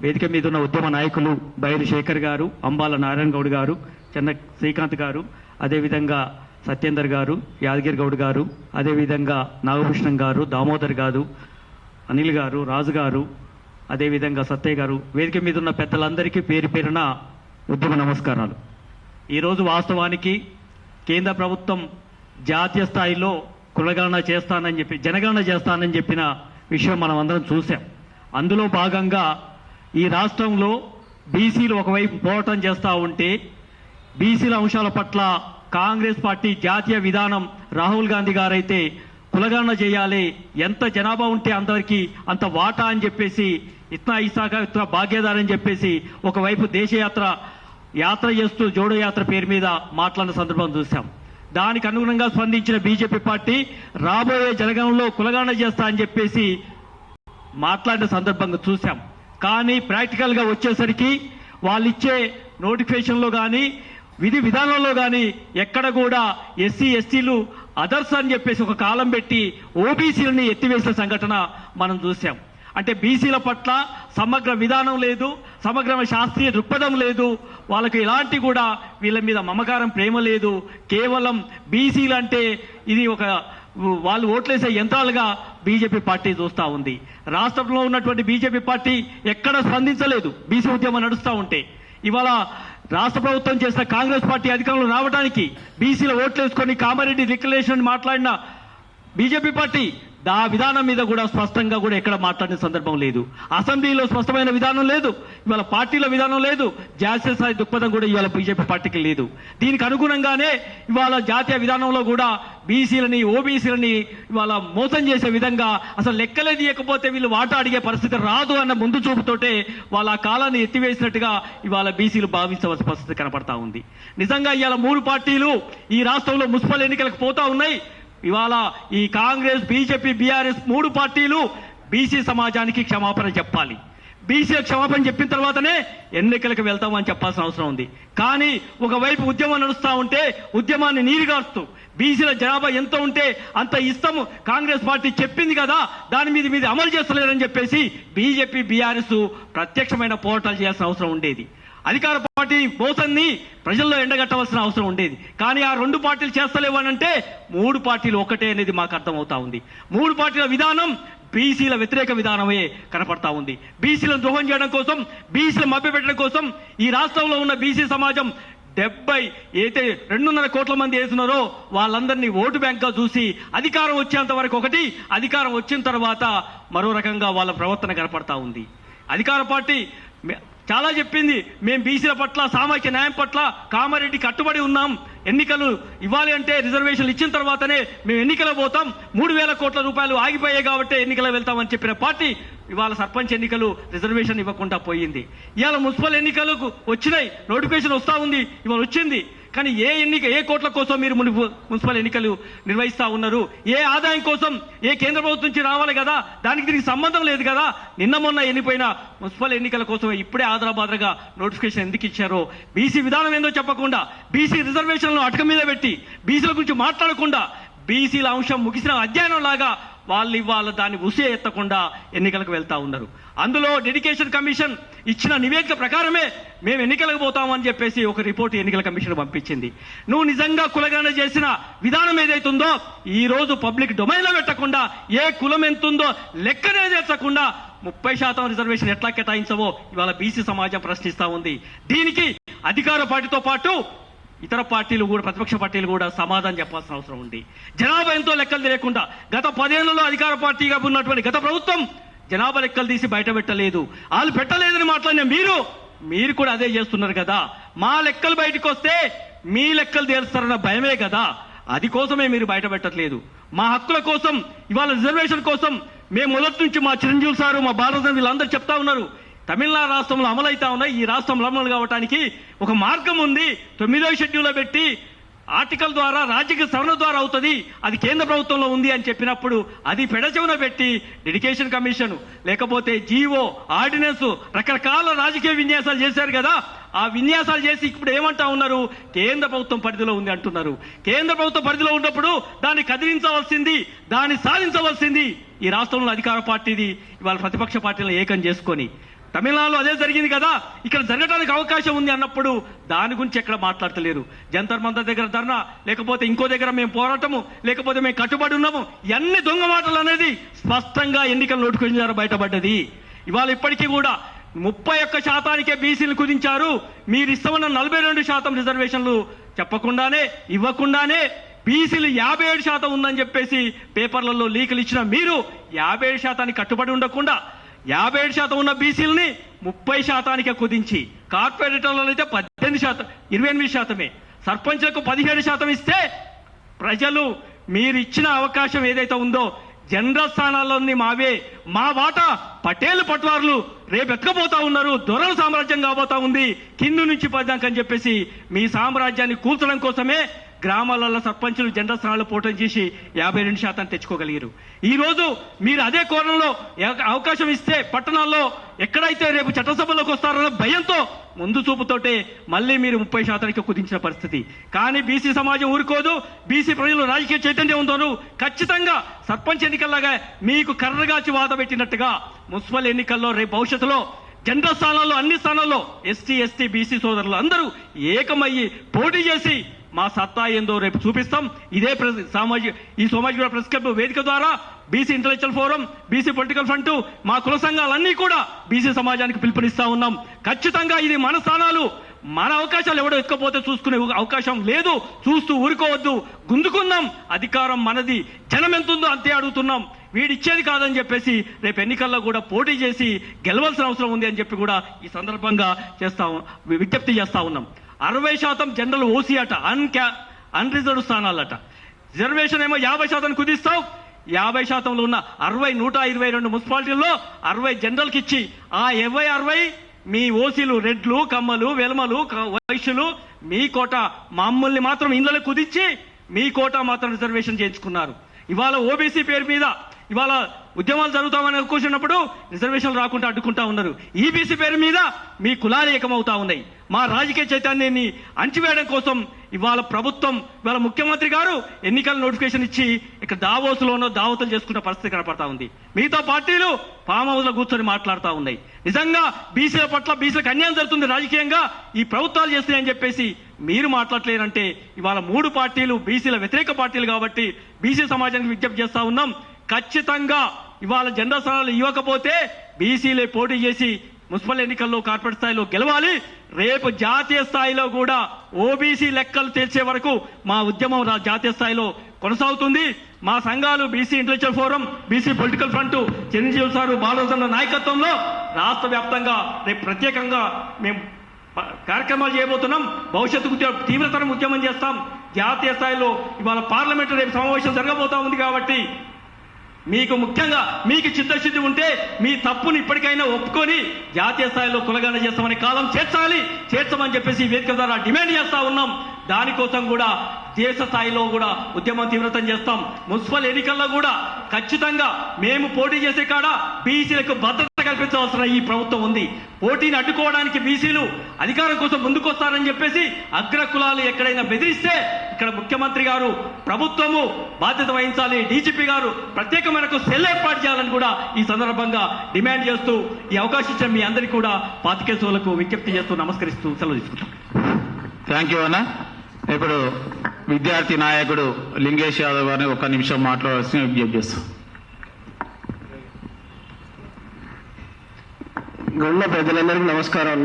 S7: వేదిక మీద ఉన్న ఉద్యమ నాయకులు బైరి శేఖర్ గారు, అంబాల నారాయణ గౌడ్ గారు, చెన్న శ్రీకాంత్ గారు, అదేవిధంగా సత్యేందర్ గారు, యాదగిరి గౌడ్ గారు, అదేవిధంగా నాగభూషణం గారు, దామోదర్ గారు, అనిల్ గారు, రాజు గారు, అదేవిధంగా సత్తయ్య గారు, వేదిక మీద ఉన్న పెద్దలందరికీ పేరు పేరున ఉద్యమ నమస్కారాలు. ఈరోజు వాస్తవానికి కేంద్ర ప్రభుత్వం జాతీయ స్థాయిలో కులగణన చేస్తానని చెప్పి, జనగణన చేస్తానని చెప్పిన విషయం మనం అందరం చూసాం. అందులో భాగంగా ఈ రాష్ట్రంలో బీసీలు ఒకవైపు పోరాటం చేస్తూ ఉంటే, బీసీల అంశాల పట్ల కాంగ్రెస్ పార్టీ జాతీయ విధానం రాహుల్ గాంధీ గారైతే కులగణన చేయాలి, ఎంత జనాభా ఉంటే అందరికీ అంత వాటా అని చెప్పేసి, ఇట్లా ఇసాక ఇట్లా భాగ్యదారు అని చెప్పేసి ఒకవైపు యాత్ర చేస్తూ జోడో యాత్ర పేరు మీద మాట్లాడిన సందర్భం చూశాం. దానికి అనుగుణంగా స్పందించిన బీజేపీ పార్టీ రాబోయే జనగణనలో కులగణన చేస్తా అని చెప్పేసి మాట్లాడిన సందర్భంగా చూశాం. కానీ ప్రాక్టికల్ గా వచ్చేసరికి వాళ్ళు ఇచ్చే నోటిఫికేషన్లో కానీ విధి విధానంలో కానీ ఎక్కడ కూడా ఎస్సీ ఎస్టీలు అదర్స్ అని చెప్పేసి ఒక కాలం పెట్టి ఓబీసీలని ఎత్తివేసిన సంఘటన మనం చూసాం. అంటే బీసీల పట్ల సమగ్ర విధానం లేదు, సమగ్ర శాస్త్రీయ దృక్పథం లేదు, వాళ్ళకి ఎలాంటి కూడా వీళ్ళ మీద మమకారం, ప్రేమ లేదు. కేవలం బీసీలు అంటే ఇది ఒక వాళ్ళు ఓట్లేసే యంత్రాలుగా బీజేపీ పార్టీ చూస్తూ ఉంది. రాష్ట్రంలో ఉన్నటువంటి బీజేపీ పార్టీ ఎక్కడ స్పందించలేదు బీసీ ఉద్యమం నడుస్తూ ఉంటే. ఇవాళ రాష్ట్ర ప్రభుత్వం చేసిన కాంగ్రెస్ పార్టీ అధికారంలో రావడానికి బీసీల ఓట్లేసుకొని కామారెడ్డి డిక్లరేషన్ మాట్లాడిన బీజేపీ పార్టీ దా విధానం మీద కూడా స్పష్టంగా కూడా ఎక్కడ మాట్లాడిన సందర్భం లేదు. అసెంబ్లీలో స్పష్టమైన విధానం లేదు, ఇవాళ పార్టీల విధానం లేదు, జాతీయ స్థాయి దృక్పథం కూడా ఇవాళ బీజేపీ పార్టీకి లేదు. దీనికి అనుగుణంగానే ఇవాళ జాతీయ విధానంలో కూడా బీసీలని ఓబీసీలని ఇవాళ మోసం చేసే విధంగా, అసలు లెక్కలే తీయకపోతే వీళ్ళు వాటా అడిగే పరిస్థితి రాదు అన్న ముందు చూపుతోటే వాళ్ళ ఆ కాలాన్ని ఎత్తివేసినట్టుగా ఇవాళ బీసీలు భావించవలసిన పరిస్థితి కనపడతా ఉంది. నిజంగా ఇవాళ 3 పార్టీలు ఈ రాష్ట్రంలో మున్సిపల్ ఎన్నికలకు పోతా ఉన్నాయి. ఇవాళ ఈ కాంగ్రెస్, బీజేపీ, బీఆర్ఎస్ 3 పార్టీలు బీసీ సమాజానికి క్షమాపణ చెప్పాలి. బీసీ క్షమాపణ చెప్పిన తర్వాతనే ఎన్నికలకు వెళ్తామని చెప్పాల్సిన అవసరం ఉంది. కానీ ఒకవైపు ఉద్యమం నడుస్తూ ఉంటే ఉద్యమాన్ని నీరుగారుస్తూ బీసీల జనాభా ఎంత ఉంటే అంత ఇస్తాము కాంగ్రెస్ పార్టీ చెప్పింది కదా దాని మీద అమలు చేస్తలేరని చెప్పేసి బీజేపీ బీఆర్ఎస్ ప్రత్యక్షమైన పోరాటాలు చేయాల్సిన అవసరం ఉండేది. అధికార పార్టీ మోసాన్ని ప్రజల్లో ఎండగట్టవలసిన అవసరం ఉండేది. కానీ ఆ రెండు పార్టీలు చేస్తలేవు అని అంటే మూడు పార్టీలు ఒకటే అనేది మాకు అర్థమవుతా ఉంది. మూడు పార్టీల విధానం బీసీల వ్యతిరేక విధానమే కనపడతా ఉంది. బీసీలను ద్రోహం చేయడం కోసం, బీసీలను మభ్యపెట్టడం కోసం ఈ రాష్ట్రంలో ఉన్న బీసీ సమాజం 2.5 కోట్ల మంది వేస్తున్నారో వాళ్ళందరినీ ఓటు బ్యాంక్గా చూసి అధికారం వచ్చేంత వరకు ఒకటి, అధికారం వచ్చిన తర్వాత మరో రకంగా వాళ్ళ ప్రవర్తన కనపడతా ఉంది. అధికార పార్టీ చాలా చెప్పింది, మేము బీసీల పట్ల, సామాజిక న్యాయం పట్ల కామారెడ్డి కట్టుబడి ఉన్నాం, ఎన్నికలు ఇవ్వాలి అంటే రిజర్వేషన్లు ఇచ్చిన తర్వాతనే మేము ఎన్నికలు పోతాం, 3,000 కోట్ల రూపాయలు ఆగిపోయాయి కాబట్టి ఎన్నికలు వెళ్తామని చెప్పిన పార్టీ ఇవాళ సర్పంచ్ ఎన్నికలు రిజర్వేషన్ ఇవ్వకుండా పోయింది. ఇవాళ మున్సిపల్ ఎన్నికలకు వచ్చినాయి, నోటిఫికేషన్ వస్తూ ఉంది, ఇవాళ వచ్చింది. కానీ ఏ కోట్ల కోసం మీరు మున్సిపల్ ఎన్నికలు నిర్వహిస్తా ఉన్నారు? ఏ ఆదాయం కోసం? ఏ కేంద్ర ప్రభుత్వం నుంచి రావాలి కదా, దానికి దీనికి సంబంధం లేదు కదా. నిన్న మొన్న ఎన్నిపోయిన మున్సిపల్ ఎన్నికల కోసం ఇప్పుడే ఆదరాబాద్రగా నోటిఫికేషన్ ఎందుకు ఇచ్చారో, బీసీ విధానం ఏందో చెప్పకుండా, బీసీ రిజర్వేషన్లను అటక మీద పెట్టి, బీసీల గురించి మాట్లాడకుండా, బీసీల అంశం ముగిసిన అధ్యయనం లాగా వాళ్ళు దాన్ని ఉసే ఎత్తకుండా ఎన్నికలకు వెళ్తా ఉన్నారు. అందులో డెడికేషన్ కమిషన్ ఇచ్చిన నివేదిక ప్రకారమే మేము ఎన్నికలకు పోతామని చెప్పేసి ఒక రిపోర్ట్ ఎన్నికల కమిషన్ పంపించింది. నువ్వు నిజంగా కులగణన చేసిన విధానం ఏదైతుందో ఈ రోజు పబ్లిక్ డొమైన్లో పెట్టకుండా, ఏ కులం ఎంతుందో లెక్కనే చేర్చకుండా 30% రిజర్వేషన్ ఎట్లా కేటాయించవో ఇవాళ బీసీ సమాజం ప్రశ్నిస్తా ఉంది. దీనికి అధికార పార్టీతో పాటు ఇతర పార్టీలు కూడా, ప్రతిపక్ష పార్టీలు కూడా సమాధానం చెప్పాల్సిన అవసరం ఉంది. జనాభా ఎంతో లెక్కలు తెలియకుండా గత 10 ఏళ్లలో అధికార పార్టీగా ఉన్నటువంటి గత ప్రభుత్వం జనాభా లెక్కలు తీసి బయట పెట్టలేదు. వాళ్ళు పెట్టలేదని మాట్లాడిన మీరు కూడా అదే చేస్తున్నారు కదా. మా లెక్కలు బయటకు వస్తే మీ లెక్కలు తేలుస్తారన్న భయమే కదా, అది కోసమే మీరు బయట పెట్టట్లేదు. మా హక్కుల కోసం, ఇవాళ రిజర్వేషన్ కోసం మేము మొదటి నుంచి మా చిరంజీవి సారు, మా బాలరాజన్ వీళ్ళందరూ చెప్తా ఉన్నారు. తమిళనాడు రాష్ట్రంలో అమలైతా ఉన్నాయి, ఈ రాష్ట్రంలో అమలు కావడానికి ఒక మార్గం ఉంది. 9వ షెడ్యూల్లో పెట్టి ఆర్టికల్ ద్వారా రాజకీయ సవరణ ద్వారా అవుతుంది, అది కేంద్ర ప్రభుత్వంలో ఉంది అని చెప్పినప్పుడు అది పెడచెవున పెట్టి డెడికేషన్ కమిషన్ లేకపోతే జీవో, ఆర్డినెన్స్, రకరకాల రాజకీయ విన్యాసాలు చేశారు కదా. ఆ విన్యాసాలు చేసి ఇప్పుడు ఏమంటా ఉన్నారు, కేంద్ర ప్రభుత్వం పరిధిలో ఉంది అంటున్నారు. కేంద్ర ప్రభుత్వం పరిధిలో ఉన్నప్పుడు దాన్ని కదిలించవలసింది, దాన్ని సాధించవలసింది ఈ రాష్ట్రంలో అధికార పార్టీది, ఇవాళ ప్రతిపక్ష పార్టీలను ఏకం చేసుకొని. తమిళనాడులో అదే జరిగింది కదా, ఇక్కడ జరగడానికి అవకాశం ఉంది అన్నప్పుడు దాని గురించి ఎక్కడ మాట్లాడతలేరు. జంతర్ మంతర్ దగ్గర ధర్నా, లేకపోతే ఇంకో దగ్గర మేము పోరాటము, లేకపోతే మేము కట్టుబడి ఉన్నాము, ఇవన్నీ దొంగ మాటలు అనేది స్పష్టంగా ఎన్నికల నోటిఫికేషన్ ద్వారా బయటపడ్డది. ఇవాళ ఇప్పటికీ కూడా 31% బీసీలు కుదించారు. మీరు ఇస్తామన్న 42% రిజర్వేషన్లు చెప్పకుండానే, ఇవ్వకుండానే బీసీలు 57% ఉందని చెప్పేసి పేపర్లలో లీకులు ఇచ్చిన మీరు 57% కట్టుబడి ఉండకుండా 57% ఉన్న బీసీలని 30%కే కుదించి, కార్పొరేటర్లలో అయితే 18%, 28%, సర్పంచ్లకు 17% ఇస్తే ప్రజలు మీరు ఇచ్చిన అవకాశం ఏదైతే ఉందో జనరల్ స్థానాల్లోని మావే, మా వాటా పటేల్ పట్వార్లు రేపు ఎత్తుకపోతా ఉన్నారు, దొరల సామ్రాజ్యం కాబోతా ఉంది కింది నుంచి పద్దాక అని చెప్పేసి మీ సామ్రాజ్యాన్ని కూల్చడం కోసమే గ్రామాలలో సర్పంచులు జనరల్ స్థానాలు పోటీ చేసి 52% తెచ్చుకోగలిగారు. ఈ రోజు మీరు అదే కోణంలో అవకాశం ఇస్తే పట్టణాల్లో ఎక్కడైతే రేపు చట్టసభలోకి వస్తారన్న భయంతో ముందు చూపుతోటే మళ్ళీ మీరు 30%కి కుదించిన పరిస్థితి. కానీ బీసీ సమాజం ఊరుకోదు. బీసీ ప్రజలు రాజకీయ చైతన్యం ఉందరు ఖచ్చితంగా సర్పంచ్ ఎన్నికల్లాగా మీకు కర్రగాచి వాత పెట్టినట్టుగా మున్సిపల్ ఎన్నికల్లో రేపు భవిష్యత్తులో జనరల్ స్థానాల్లో, అన్ని స్థానాల్లో ఎస్టీ, ఎస్టీ, బీసీ సోదరులు అందరూ ఏకమయ్యి పోటీ చేసి మా సత్తా ఏందో రేపు చూపిస్తాం. ఇదే ఈ సోమాజిగూడ ప్రెస్ క్లబ్ వేదిక ద్వారా BC intellectual forum, BC political front, మా కుల సంఘాలన్నీ కూడా బీసీ సమాజానికి పిలుపునిస్తా ఉన్నాం. ఖచ్చితంగా ఇది మన స్థానాలు, మన అవకాశాలు ఎవడో ఎత్తుకపోతే చూసుకునే అవకాశం లేదు. చూస్తూ ఊరుకోవద్దు, గుంజుకుందాం. అధికారం మనది, జనం ఎంతుందో అంతే అడుగుతున్నాం. వీడిచ్చేది కాదని చెప్పేసి రేపు ఎన్నికల్లో కూడా పోటీ చేసి గెలవాల్సిన అవసరం ఉంది అని చెప్పి కూడా ఈ సందర్భంగా విజ్ఞప్తి చేస్తా ఉన్నాం. 60% జనరల్ ఓసీ అట, అన్రిజర్వ్డ్ స్థానాలట. రిజర్వేషన్ ఏమో 50% కుదిస్తావు. 50%లో ఉన్న 122 మున్సిపాలిటీల్లో 60 జనరల్కి ఇచ్చి ఆ 60 మీ ఓసీలు, రెడ్లు, కమ్మలు, వెలమలు, వైశ్యులు మీ కోట మమ్మల్ని మాత్రం ఇండ్లలో కుదించి మీ కోట మాత్రం రిజర్వేషన్ చేయించుకున్నారు. ఇవాళ ఓబీసీ పేరు మీద ఇవాళ ఉద్యమాలు జరుగుతామని కూర్చున్నప్పుడు రిజర్వేషన్లు రాకుండా అడ్డుకుంటా ఉన్నారు. ఈబీసీ పేరు మీద మీ కులాలు ఏకమవుతా ఉన్నాయి. మా రాజకీయ చైతన్యాన్ని అణచివేయడం కోసం ఇవాళ ప్రభుత్వం, ఇవాళ ముఖ్యమంత్రి గారు ఎన్నికల నోటిఫికేషన్ ఇచ్చి ఇక్కడ దావోసులోనో దావతులు చేసుకున్న పరిస్థితి కనపడతా ఉంది. మిగతా పార్టీలు ఫామ్ హౌస్ లో కూర్చొని మాట్లాడుతూ ఉన్నాయి. నిజంగా బీసీల పట్ల, బీసీలకు అన్యాయం జరుగుతుంది రాజకీయంగా, ఈ ప్రభుత్వాలు చేస్తున్నాయని చెప్పేసి మీరు మాట్లాడలేరంటే ఇవాళ 3 పార్టీలు బీసీల వ్యతిరేక పార్టీలు కాబట్టి బీసీ సమాజానికి విజ్ఞప్తి చేస్తా ఉన్నాం. ఖచ్చితంగా ఇవాళ జనరల్ స్థానాలు ఇవ్వకపోతే బీసీలే పోటీ చేసి మున్సిపల్ ఎన్నికల్లో, కార్పొరేట్ స్థాయిలో గెలవాలి. రేపు జాతీయ స్థాయిలో కూడా ఓబీసీ లెక్కలు తేల్చే వరకు మా ఉద్యమం జాతీయ స్థాయిలో కొనసాగుతుంది. మా సంఘాలు BC intellectual forum, BC political front, Chiranjeevi sir, బాలరాజన్న నాయకత్వంలో రాష్ట్ర వ్యాప్తంగా రేపు ప్రత్యేకంగా మేము కార్యక్రమాలు చేయబోతున్నాం. భవిష్యత్తు తీవ్రతరం ఉద్యమం చేస్తాం. జాతీయ స్థాయిలో ఇవాళ పార్లమెంటు రేపు సమావేశం జరగబోతా ఉంది కాబట్టి మీకు ముఖ్యంగా మీకు చిత్తశుద్ధి ఉంటే మీ తప్పుని ఇప్పటికైనా ఒప్పుకొని జాతీయ స్థాయిలో కులగణన చేస్తామని కాలం చేర్చమని చెప్పేసి వేదిక ద్వారా డిమాండ్ చేస్తా ఉన్నాం. దానికోసం కూడా దేశ స్థాయిలో కూడా ఉద్యమం తీవ్రతం చేస్తాం. మున్సిపల్ ఎన్నికల్లో కూడా ఖచ్చితంగా మేము పోటీ చేసే కాడ బీసీలకు భద్రత కల్పించవలసిన ఈ ప్రభుత్వం ఉంది. పోటీని అడ్డుకోవడానికి బీసీలు అధికారం కోసం ముందుకొస్తారని చెప్పేసి అగ్ర కులాలు ఎక్కడైనా బెదిరిస్తే ఇక్కడ ముఖ్యమంత్రి గారు, ప్రభుత్వము బాధ్యత వహించాలి. డీజీపీ గారు ప్రత్యేకమైన సెల్ ఏర్పాటు చేయాలని కూడా ఈ సందర్భంగా డిమాండ్ చేస్తూ ఈ అవకాశం ఇచ్చిన మీ అందరికీ కూడా పాతికేయులకు విజ్ఞప్తి చేస్తూ నమస్కరిస్తూ సెలవు తీసుకుంటాం.
S5: థ్యాంక్ యూ అన్న. ఇప్పుడు విద్యార్థి నాయకుడు లింగేష్ యాదవ్ గారిని 1 నిమిషం మాట్లాడాల్సిన విజ్ఞప్తి చేస్తాం.
S8: గౌరవ పెద్దలందరికీ నమస్కారం.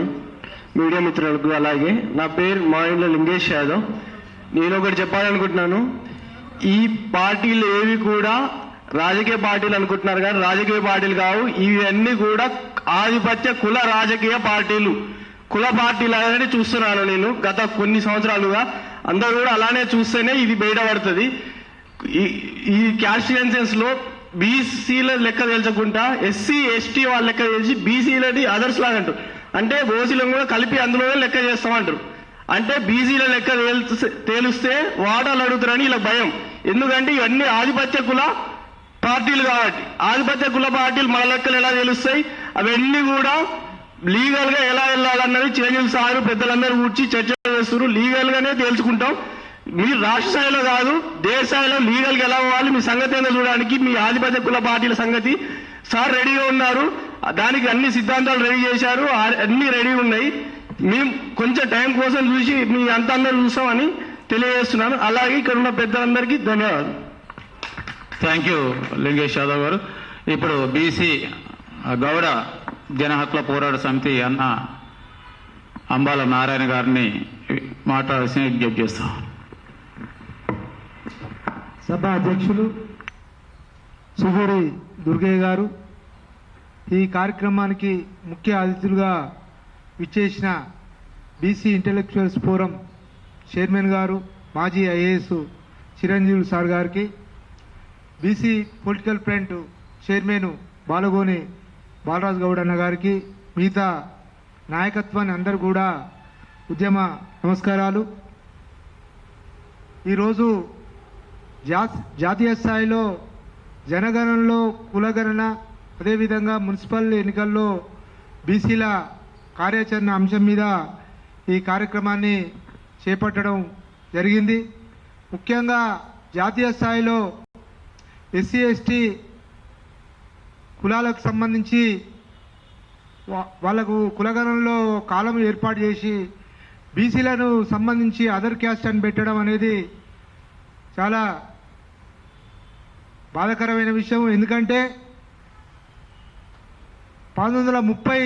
S8: మీడియా మిత్రులకు అలాగే నా పేరు మాయంలో లింగేష్ యాదవ్. నేను ఒకటి చెప్పాలనుకుంటున్నాను. ఈ పార్టీలు ఏవి కూడా రాజకీయ పార్టీలు అనుకుంటున్నారు కానీ రాజకీయ పార్టీలు కావు. ఇవన్నీ కూడా ఆధిపత్య కుల రాజకీయ పార్టీలు, కుల పార్టీలు అలానే చూస్తున్నాను నేను గత కొన్ని సంవత్సరాలుగా. అందరూ కూడా అలానే చూస్తేనే ఇది బయటపడుతుంది. ఈ క్యాస్టియన్సెన్స్ లో బీసీల లెక్క తేల్చకుండా ఎస్సీ ఎస్టీ వాళ్ళ లెక్క తెలిసి బీసీలని అదర్స్ లాగా అంటారు. అంటే ఓసీలను కూడా కలిపి అందులోనే లెక్క చేస్తామంటారు. అంటే బీసీల లెక్క తేలిస్తే వాటాలు అడుగుతారని ఇలా భయం. ఎందుకంటే ఇవన్నీ ఆధిపత్య కుల పార్టీలు కాబట్టి. ఆధిపత్య కుల పార్టీలు మన లెక్కలు ఎలా తెలుస్తాయి, అవన్నీ కూడా లీగల్ గా ఎలా వెళ్ళాలన్నది చిరంజీవి సారు పెద్దలందరూ కూర్చి చర్చ చేస్తారు. లీగల్ గానే తేల్చుకుంటాం. మీరు రాష్ట్ర స్థాయిలో కాదు, దేశ స్థాయిలో లీగల్ గా ఎలా అవ్వాలి మీ సంగతి ఏందో చూడడానికి మీ ఆధిపత్య కుల పార్టీల సంగతి సార్ రెడీగా ఉన్నారు. దానికి అన్ని సిద్ధాంతాలు రెడీ చేశారు, అన్ని రెడీ ఉన్నాయి. మేము కొంచెం టైం కోసం చూసి మీ అంతా అందరూ చూస్తామని తెలియజేస్తున్నాను. అలాగే ఇక్కడ ఉన్న పెద్దలందరికీ ధన్యవాదాలు.
S5: థ్యాంక్ యూ లింగేష్ యాదవ్ గారు. ఇప్పుడు బీసీ గౌడ జన హక్కుల పోరాట సమితి అన్న అంబాల నారాయణ గారిని మాట్లాడాల్సిన విజ్ఞప్తి చేస్తాం.
S9: సభ అధ్యక్షులు సుగూరి దుర్గయ్య గారు, ఈ కార్యక్రమానికి ముఖ్య అతిథులుగా విచ్చేసిన బీసీ ఇంటెలెక్చువల్స్ ఫోరం చైర్మన్ గారు, మాజీ ఐఏఎస్ చిరంజీవి సార్ గారికి, BC political front chairman Balagoni Balaraju Goud అన్న గారికి, మిగతా నాయకత్వాన్ని అందరూ కూడా ఉద్యమ నమస్కారాలు. ఈరోజు జాతీయ స్థాయిలో జనగణనలో కులగణన, అదేవిధంగా మున్సిపల్ ఎన్నికల్లో బీసీల కార్యాచరణ అంశం మీద ఈ కార్యక్రమాన్ని చేపట్టడం జరిగింది. ముఖ్యంగా జాతీయ స్థాయిలో ఎస్సీ ఎస్టీ కులాలకు సంబంధించి వాళ్లకు కులగణనలో కాలం ఏర్పాటు చేసి బీసీలను సంబంధించి అదర్ క్యాస్ట్ అని పెట్టడం అనేది చాలా బాధాకరమైన విషయం. ఎందుకంటే 1930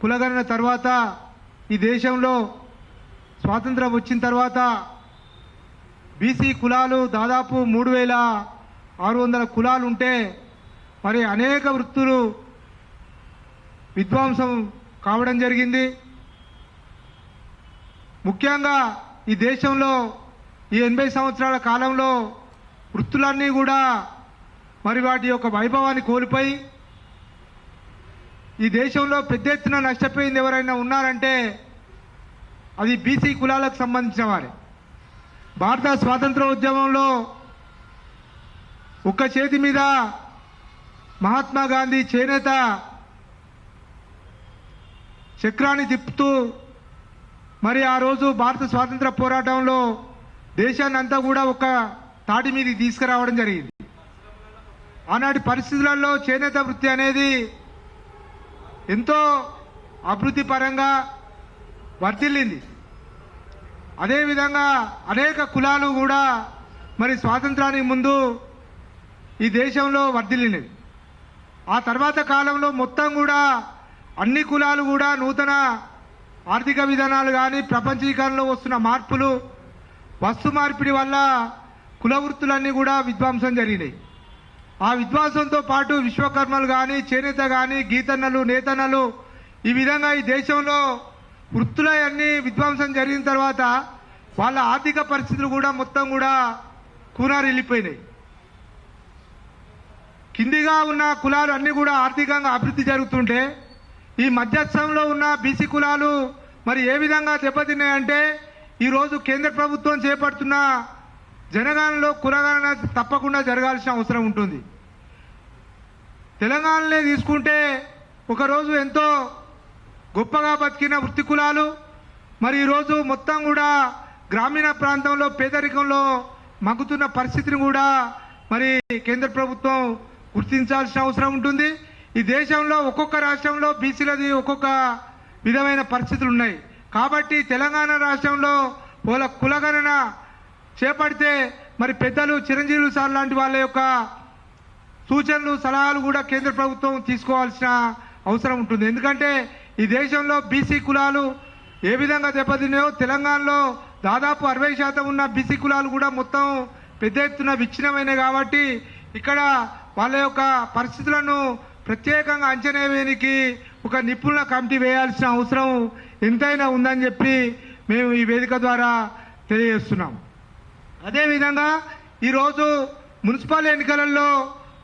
S9: కులగణన తర్వాత ఈ దేశంలో స్వాతంత్రం వచ్చిన తర్వాత బీసీ కులాలు దాదాపు 3600 కులాలు ఉంటే మరి అనేక వృత్తులు విధ్వంసం కావడం జరిగింది. ముఖ్యంగా ఈ దేశంలో ఈ 80 సంవత్సరాల కాలంలో వృత్తులన్నీ కూడా మరి వాటి యొక్క వైభవాన్ని కోల్పోయి ఈ దేశంలో పెద్ద ఎత్తున నష్టపోయింది ఎవరైనా ఉన్నారంటే అది బీసీ కులాలకు సంబంధించిన వారే. భారత స్వాతంత్ర ఉద్యమంలో ఒక్క చేతి మీద మహాత్మా గాంధీ చేనేత చక్రాన్ని తిప్పుతూ మరి ఆ రోజు భారత స్వాతంత్ర పోరాటంలో దేశాన్ని అంతా కూడా ఒక తాటి మీదకి తీసుకురావడం జరిగింది. ఆనాటి పరిస్థితులలో చేనేత వృత్తి అనేది ఎంతో అభివృద్ధి పరంగా వర్ధిల్లింది. అదేవిధంగా అనేక కులాలు కూడా మరి స్వాతంత్రానికి ముందు ఈ దేశంలో వర్ధిల్లినవి. ఆ తర్వాత కాలంలో మొత్తం కూడా అన్ని కులాలు కూడా నూతన ఆర్థిక విధానాలు కానీ ప్రపంచీకరణలో వస్తున్న మార్పులు, వస్తు మార్పిడి వల్ల కుల వృత్తులన్నీ కూడా విధ్వంసం జరిగినాయి. ఆ విధ్వంసంతో పాటు విశ్వకర్మలు కానీ, చేనేత కానీ, గీతన్నలు, నేతన్నలు, ఈ విధంగా ఈ దేశంలో వృత్తులన్నీ విధ్వంసం జరిగిన తర్వాత వాళ్ళ ఆర్థిక పరిస్థితులు కూడా మొత్తం కూడా కూనారిల్లిపోయినాయి. కిందిగా ఉన్న కులాలు అన్నీ కూడా ఆర్థికంగా అభివృద్ధి జరుగుతుంటే ఈ మధ్యస్థంలో ఉన్న బీసీ కులాలు మరి ఏ విధంగా దెబ్బతిన్నాయంటే ఈరోజు కేంద్ర ప్రభుత్వం చేపడుతున్న జనగణనలో కులగణన తప్పకుండా జరగాల్సిన అవసరం ఉంటుంది. తెలంగాణలో తీసుకుంటే ఒకరోజు ఎంతో గొప్పగా బతికిన వృత్తి కులాలు మరి ఈరోజు మొత్తం కూడా గ్రామీణ ప్రాంతంలో పేదరికంలో మగ్గుతున్న పరిస్థితిని కూడా మరి కేంద్ర ప్రభుత్వం గుర్తించాల్సిన అవసరం ఉంటుంది. ఈ దేశంలో ఒక్కొక్క రాష్ట్రంలో బీసీలది ఒక్కొక్క విధమైన పరిస్థితులు ఉన్నాయి. కాబట్టి తెలంగాణ రాష్ట్రంలో వాళ్ళ కులగణన చేపడితే మరి పెద్దలు చిరంజీవి సార్ లాంటి వాళ్ళ యొక్క సూచనలు, సలహాలు కూడా కేంద్ర ప్రభుత్వం తీసుకోవాల్సిన అవసరం ఉంటుంది. ఎందుకంటే ఈ దేశంలో బీసీ కులాలు ఏ విధంగా దెబ్బతిన్నాయో తెలంగాణలో దాదాపు 60% ఉన్న బీసీ కులాలు కూడా మొత్తం పెద్ద ఎత్తున విచ్ఛిన్నమైనవి. కాబట్టి ఇక్కడ వాళ్ళ యొక్క పరిస్థితులను ప్రత్యేకంగా అంచనా వేయడానికి ఒక నిపుణుల కమిటీ వేయాల్సిన అవసరం ఎంతైనా ఉందని చెప్పి మేము ఈ వేదిక ద్వారా తెలియజేస్తున్నాం. అదేవిధంగా ఈరోజు మున్సిపల్ ఎన్నికలలో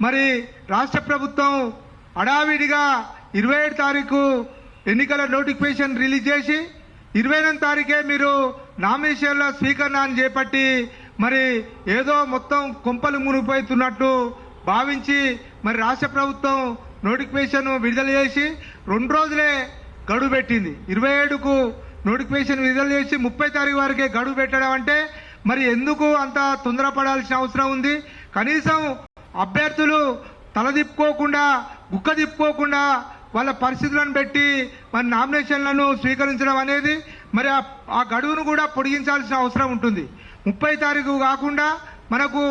S9: మరి రాష్ట్ర ప్రభుత్వం హడావిడిగా 27 తారీఖు ఎన్నికల నోటిఫికేషన్ రిలీజ్ చేసి 28 తారీఖే మీరు నామినేషన్ల స్వీకరణ అని చేపట్టి మరి ఏదో మొత్తం కొంపలు మునిగిపోతున్నట్టు భావించి మరి రాష్ట్ర ప్రభుత్వం నోటిఫికేషన్ విడుదల చేసి 2 రోజులే గడువు పెట్టింది. 27కు నోటిఫికేషన్ విడుదల చేసి 30 తారీఖు వరకే గడువు పెట్టడం అంటే మరి ఎందుకు అంత తొందరపడాల్సిన అవసరం ఉంది? కనీసం అభ్యర్థులు తలదిప్పుకోకుండా, గుక్క తిప్పుకోకుండా వాళ్ళ పరిస్థితులను పెట్టి మరి నామినేషన్లను స్వీకరించడం అనేది మరి ఆ గడువును కూడా పొడిగించాల్సిన అవసరం ఉంటుంది. 30 తారీఖు కాకుండా మనకు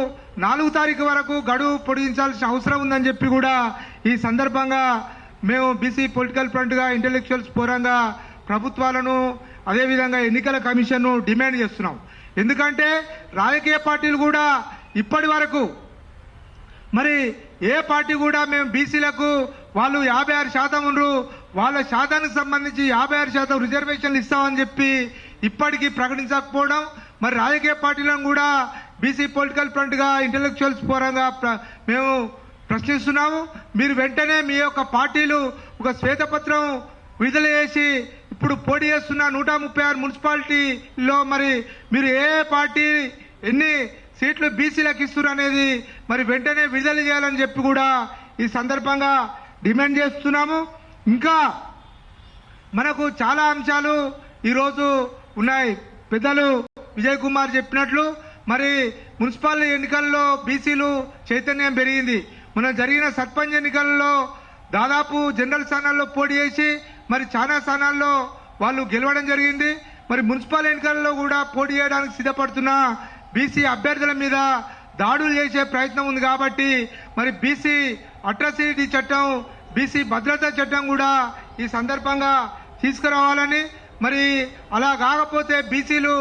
S9: 4 తారీఖు వరకు గడువు పొడిగించాల్సిన అవసరం ఉందని చెప్పి కూడా ఈ సందర్భంగా మేము బీసీ పొలిటికల్ ఫ్రంట్గా, ఇంటెలెక్చువల్స్ ఫోరంగా ప్రభుత్వాలను అదేవిధంగా ఎన్నికల కమిషన్ను డిమాండ్ చేస్తున్నాం. ఎందుకంటే రాజకీయ పార్టీలు కూడా ఇప్పటి వరకు మరి ఏ పార్టీ కూడా మేము బీసీలకు వాళ్ళు 56% ఉన్నారు, వాళ్ళ శాతానికి సంబంధించి 56% రిజర్వేషన్లు ఇస్తామని చెప్పి ఇప్పటికీ ప్రకటించకపోవడం, మరి రాజకీయ పార్టీలను కూడా బీసీ పొలిటికల్ ఫ్రంట్గా, ఇంటెలెక్చువల్స్ ఫోరంగా మేము ప్రశ్నిస్తున్నాము. మీరు వెంటనే మీ యొక్క పార్టీలు ఒక శ్వేతపత్రం విడుదల చేసి ఇప్పుడు పోటీ చేస్తున్న 136 మున్సిపాలిటీలో మరి మీరు ఏ పార్టీ ఎన్ని సీట్లు బీసీలకు ఇస్తున్నారు అనేది మరి వెంటనే విడుదల చేయాలని చెప్పి కూడా ఈ సందర్భంగా డిమాండ్ చేస్తున్నాము. ఇంకా మనకు చాలా అంశాలు ఈరోజు ఉన్నాయి. పెద్దలు విజయ్ కుమార్ చెప్పినట్లు మరి మున్సిపల్ ఎన్నికల్లో బీసీలు చైతన్యం పెరిగింది. మన జరిగిన సర్పంచ్ ఎన్నికల్లో దాదాపు జనరల్ స్థానాల్లో పోటీ చేసి మరి చాలా స్థానాల్లో వాళ్ళు గెలవడం జరిగింది. మరి మున్సిపల్ ఎన్నికల్లో కూడా పోటీ చేయడానికి సిద్ధపడుతున్న బీసీ అభ్యర్థుల మీద దాడులు చేసే ప్రయత్నం ఉంది. కాబట్టి మరి బీసీ అట్రాసిటీ చట్టం, బీసీ భద్రతా చట్టం కూడా ఈ సందర్భంగా తీసుకురావాలని, మరి అలా కాకపోతే బీసీలు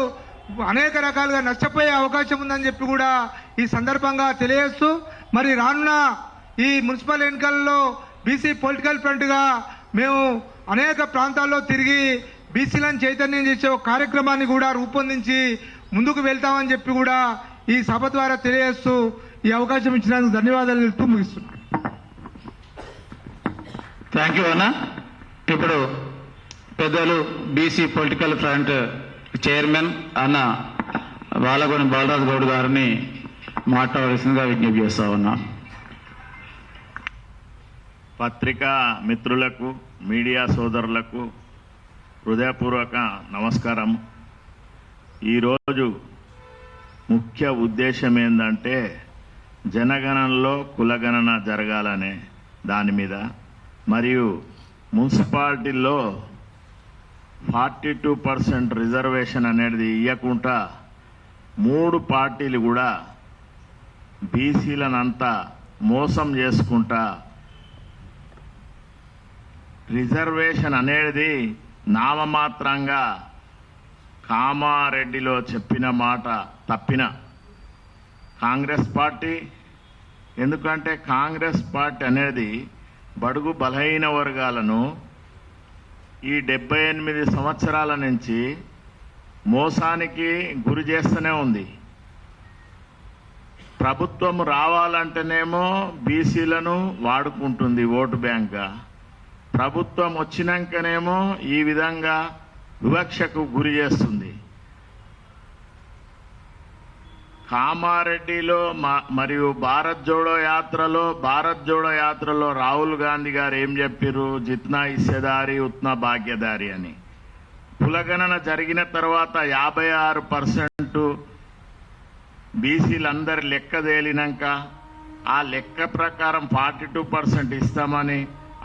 S9: అనేక రకాలుగా నష్టపోయే అవకాశం ఉందని చెప్పి కూడా ఈ సందర్భంగా తెలియజేస్తూ మరి రానున్న ఈ మున్సిపల్ ఎన్నికల్లో బీసీ పొలిటికల్ ఫ్రంట్గా మేము అనేక ప్రాంతాల్లో తిరిగి బీసీలను చైతన్యం చేసే ఒక కార్యక్రమాన్ని కూడా రూపొందించి ముందుకు వెళ్తామని చెప్పి కూడా ఈ సభ ద్వారా తెలియజేస్తూ ఈ అవకాశం ఇచ్చినందుకు ధన్యవాదాలు తెలుపుతూ ముగిస్తున్నాను.
S5: థ్యాంక్ యూ అన్న. ఇప్పుడు పెద్దలు బీసీ పొలిటికల్ ఫ్రంట్ చైర్మన్ అన్న బాలగొని బాలరాజు గౌడ్ గారిని మాట్లాడవలసిందిగా విజ్ఞప్తి చేస్తా ఉన్నా.
S10: పత్రికా మిత్రులకు, మీడియా సోదరులకు హృదయపూర్వక నమస్కారం. ఈరోజు ముఖ్య ఉద్దేశం ఏంటంటే జనగణనలో కులగణన జరగాలనే దాని మీద, మరియు మున్సిపాలిటీల్లో 42% రిజర్వేషన్ అనేది ఇవ్వకుండా 3 పార్టీలు కూడా బీసీలనంతా మోసం చేసుకుంటా రిజర్వేషన్ అనేది నామమాత్రంగా కామారెడ్డిలో చెప్పిన మాట తప్పిన కాంగ్రెస్ పార్టీ. ఎందుకంటే కాంగ్రెస్ పార్టీ అనేది బడుగు బలహీన వర్గాలను ఈ 78 సంవత్సరాల నుంచి మోసానికి గురి చేస్తూనే ఉంది. ప్రభుత్వం రావాలంటేనేమో బీసీలను వాడుకుంటుంది ఓటు బ్యాంక్గా. ప్రభుత్వం వచ్చినాకనేమో ఈ విధంగా వివక్షకు గురి చేస్తుంది. కామారెడ్డిలో మరియు భారత్ జోడో యాత్రలో రాహుల్ గాంధీ గారు ఏం చెప్పారు? జిత్నా హిస్సేదారి ఉత్నా భాగ్యదారి అని. కులగణన జరిగిన తర్వాత 56% బీసీలందరి లెక్క తేలినాక ఆ లెక్క ప్రకారం 42% ఇస్తామని,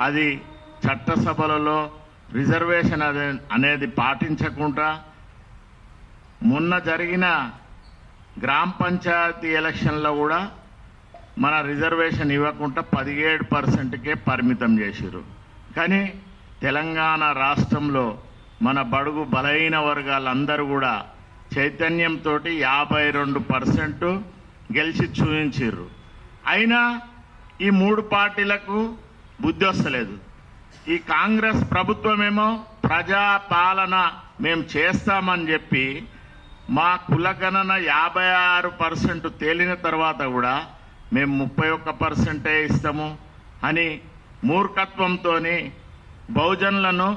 S10: అది చట్టసభలలో రిజర్వేషన్ అనేది పాటించకుండా మొన్న జరిగిన గ్రామ పంచాయతీ ఎలక్షన్లో కూడా మన రిజర్వేషన్ ఇవ్వకుండా 17%కే పరిమితం చేశారు. కానీ తెలంగాణ రాష్ట్రంలో మన బడుగు బలహీన వర్గాలందరూ కూడా చైతన్యంతో 52% గెలిచి చూపించారు. అయినా ఈ 3 పార్టీలకు బుద్ధి వస్తలేదు. ఈ కాంగ్రెస్ ప్రభుత్వమేమో ప్రజాపాలన మేము చేస్తామని చెప్పి మా కులగణన 56% తేలిన తర్వాత కూడా మేము 31% ఇస్తాము అని మూర్ఖత్వంతో బహుజనులను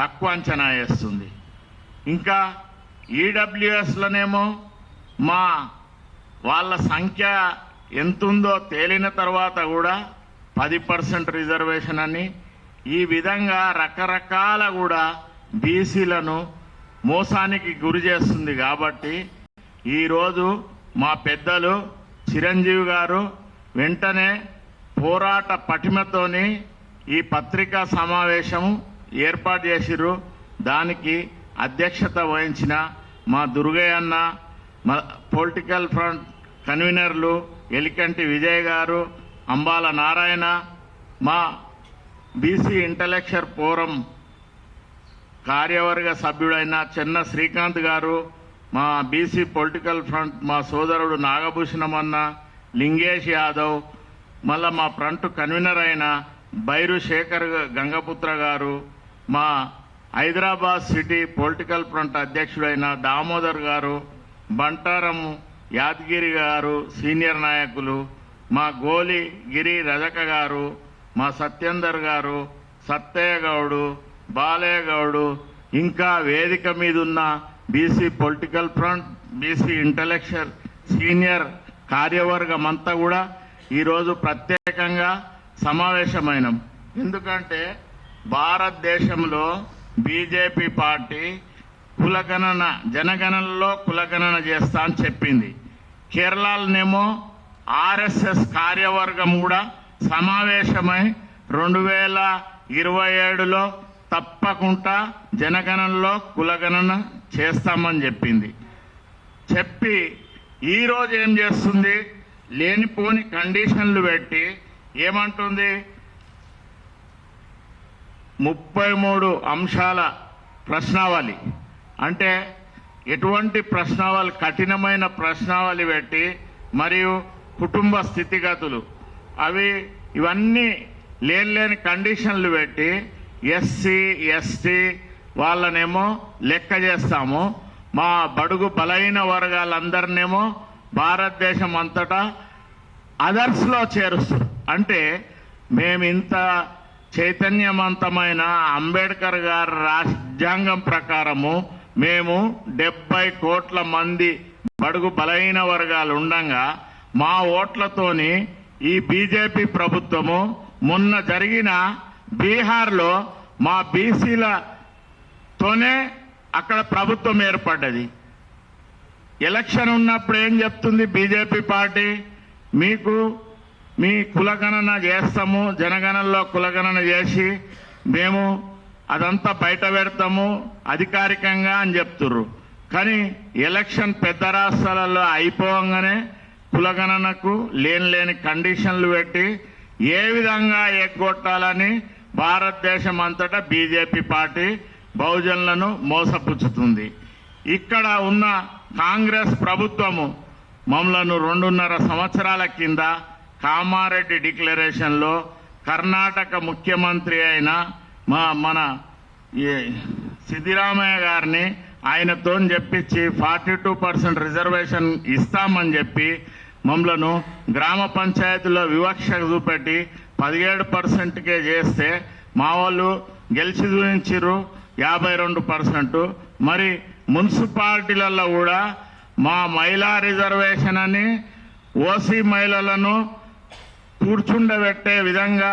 S10: తక్కువ అంచనా వేస్తుంది. ఇంకా ఈడబ్ల్యూఎస్లనేమో వాళ్ళ సంఖ్య ఎంతుందో తేలిన తర్వాత కూడా 10% రిజర్వేషన్ అని, ఈ విధంగా రకరకాల కూడా బీసీలను మోసానికి గురి చేస్తుంది. కాబట్టి ఈరోజు మా పెద్దలు చిరంజీవి గారు వెంటనే పోరాట పటిమతోని ఈ పత్రికా సమావేశం ఏర్పాటు చేసిర్రు. దానికి అధ్యక్షత వహించిన మా దుర్గయ్య అన్న, మా పొలిటికల్ ఫ్రంట్ కన్వీనర్లు ఎలికంటి విజయ్ గారు, అంబాల నారాయణ, మా బీసీ ఇంటలెక్చువల్ ఫోరం కార్యవర్గ సభ్యుడైన చెన్న శ్రీకాంత్ గారు, మా బీసీ పొలిటికల్ ఫ్రంట్ మా సోదరుడు నాగభూషణమన్న, లింగేష్ యాదవ్, మళ్ళా మా ఫ్రంట్ కన్వీనర్ అయిన బైరు శేఖర్ గంగపుత్ర గారు, మా హైదరాబాద్ సిటీ పొలిటికల్ ఫ్రంట్ అధ్యక్షుడైన దామోదర్ గారు, బంటారం యాదగిరి గారు సీనియర్ నాయకులు, మా గోలి గిరి రజక గారు, మా సత్యేందర్ గారు, సత్తయ్య గౌడు, బాలయ్య గౌడు, ఇంకా వేదిక మీద ఉన్న BC political front, BC intellectual senior కార్యవర్గం అంతా కూడా ఈరోజు ప్రత్యేకంగా సమావేశమైనాం. ఎందుకంటే భారతదేశంలో బీజేపీ పార్టీ కులగణన జనగణనలో కులగణన చేస్తా అని చెప్పింది. కేరళలోనేమో ఆర్ఎస్ఎస్ కార్యవర్గం కూడా సమావేశమై 2027లో తప్పకుండా జనగణనలో కులగణన చేస్తామని చెప్పింది. చెప్పి ఈరోజు ఏం చేస్తుంది? లేనిపోని కండిషన్లు పెట్టి ఏమంటుంది? 33 అంశాల ప్రశ్నావళి, అంటే ఎటువంటి ప్రశ్నావళి, కఠినమైన ప్రశ్నావళి పెట్టి, మరియు కుటుంబ స్థితిగతులు ఇవన్నీ లేని కండిషన్లు పెట్టి ఎస్సీ ఎస్టీ వాళ్ళనేమో లెక్క చేస్తాము, మా బడుగు బలహీన వర్గాలందరినేమో భారతదేశం అంతటా అదర్స్లో చేరుస్తారు. అంటే మేమింత చైతన్యవంతమైన అంబేద్కర్ గారి రాజ్యాంగం ప్రకారము మేము 70 కోట్ల మంది బడుగు బలహీన వర్గాలు ఉండంగా మా ఓట్లతోని ఈ బీజేపీ ప్రభుత్వము మొన్న జరిగిన బీహార్లో మా బీసీలతోనే అక్కడ ప్రభుత్వం ఏర్పడ్డది. ఎలక్షన్ ఉన్నప్పుడు ఏం చెప్తుంది బీజేపీ పార్టీ? మీకు మీ కులగణన చేస్తాము, జనగణనలో కులగణన చేసి మేము అదంతా బయట పెడతాము అధికారికంగా అని చెప్తుర్రు. కానీ ఎలక్షన్ పెద్ద రాష్ట్రాలలో అయిపోగానే కులగణనకు లేని కండిషన్లు పెట్టి ఏ విధంగా ఎగ్గొట్టాలని భారతదేశం అంతటా బీజేపీ పార్టీ బహుజనులను మోసపుచ్చుతుంది. ఇక్కడ ఉన్న కాంగ్రెస్ ప్రభుత్వము మమ్మలను 2.5 సంవత్సరాల కింద కామారెడ్డి డిక్లరేషన్లో కర్ణాటక ముఖ్యమంత్రి అయిన మన సిద్దిరామయ్య గారిని ఆయనతో చెప్పించి 42% రిజర్వేషన్ ఇస్తామని చెప్పి మమ్మలను గ్రామ పంచాయతీలో వివక్ష చూపెట్టి 17%కే చేస్తే మా వాళ్ళు గెలిచి చూపించారు 52%. మరి మున్సిపాలిటీలలో కూడా మా మహిళా రిజర్వేషన్ అని ఓసీ మహిళలను కూర్చుండబెట్టే విధంగా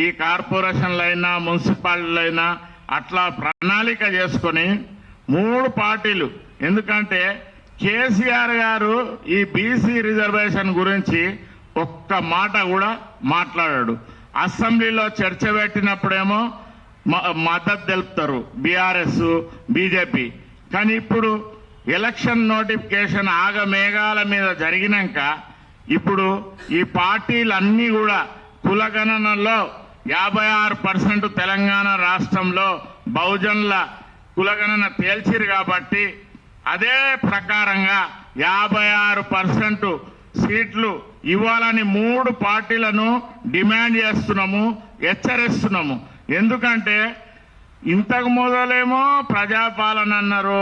S10: ఈ కార్పొరేషన్లైనా మున్సిపాలిటీలైనా అట్లా ప్రణాళిక చేసుకొని 3 పార్టీలు, ఎందుకంటే కేసీఆర్ గారు ఈ బీసీ రిజర్వేషన్ గురించి ఒక్క మాట కూడా మాట్లాడాడు. అసెంబ్లీలో చర్చ పెట్టినప్పుడేమో మద్దతు తెలుపుతారు బీఆర్ఎస్ బీజేపీ. కానీ ఇప్పుడు ఎలక్షన్ నోటిఫికేషన్ ఆగమేఘాల మీద జరిగినాక ఇప్పుడు ఈ పార్టీలన్నీ కూడా కులగణనలో 56% తెలంగాణ రాష్ట్రంలో బహుజనుల కులగణన తేల్చిరు కాబట్టి అదే ప్రకారంగా 56% సీట్లు ఇవ్వాలని 3 పార్టీలను డిమాండ్ చేస్తున్నాము, హెచ్చరిస్తున్నాము. ఎందుకంటే ఇంతకు మొదలేమో ప్రజాపాలన అన్నారు,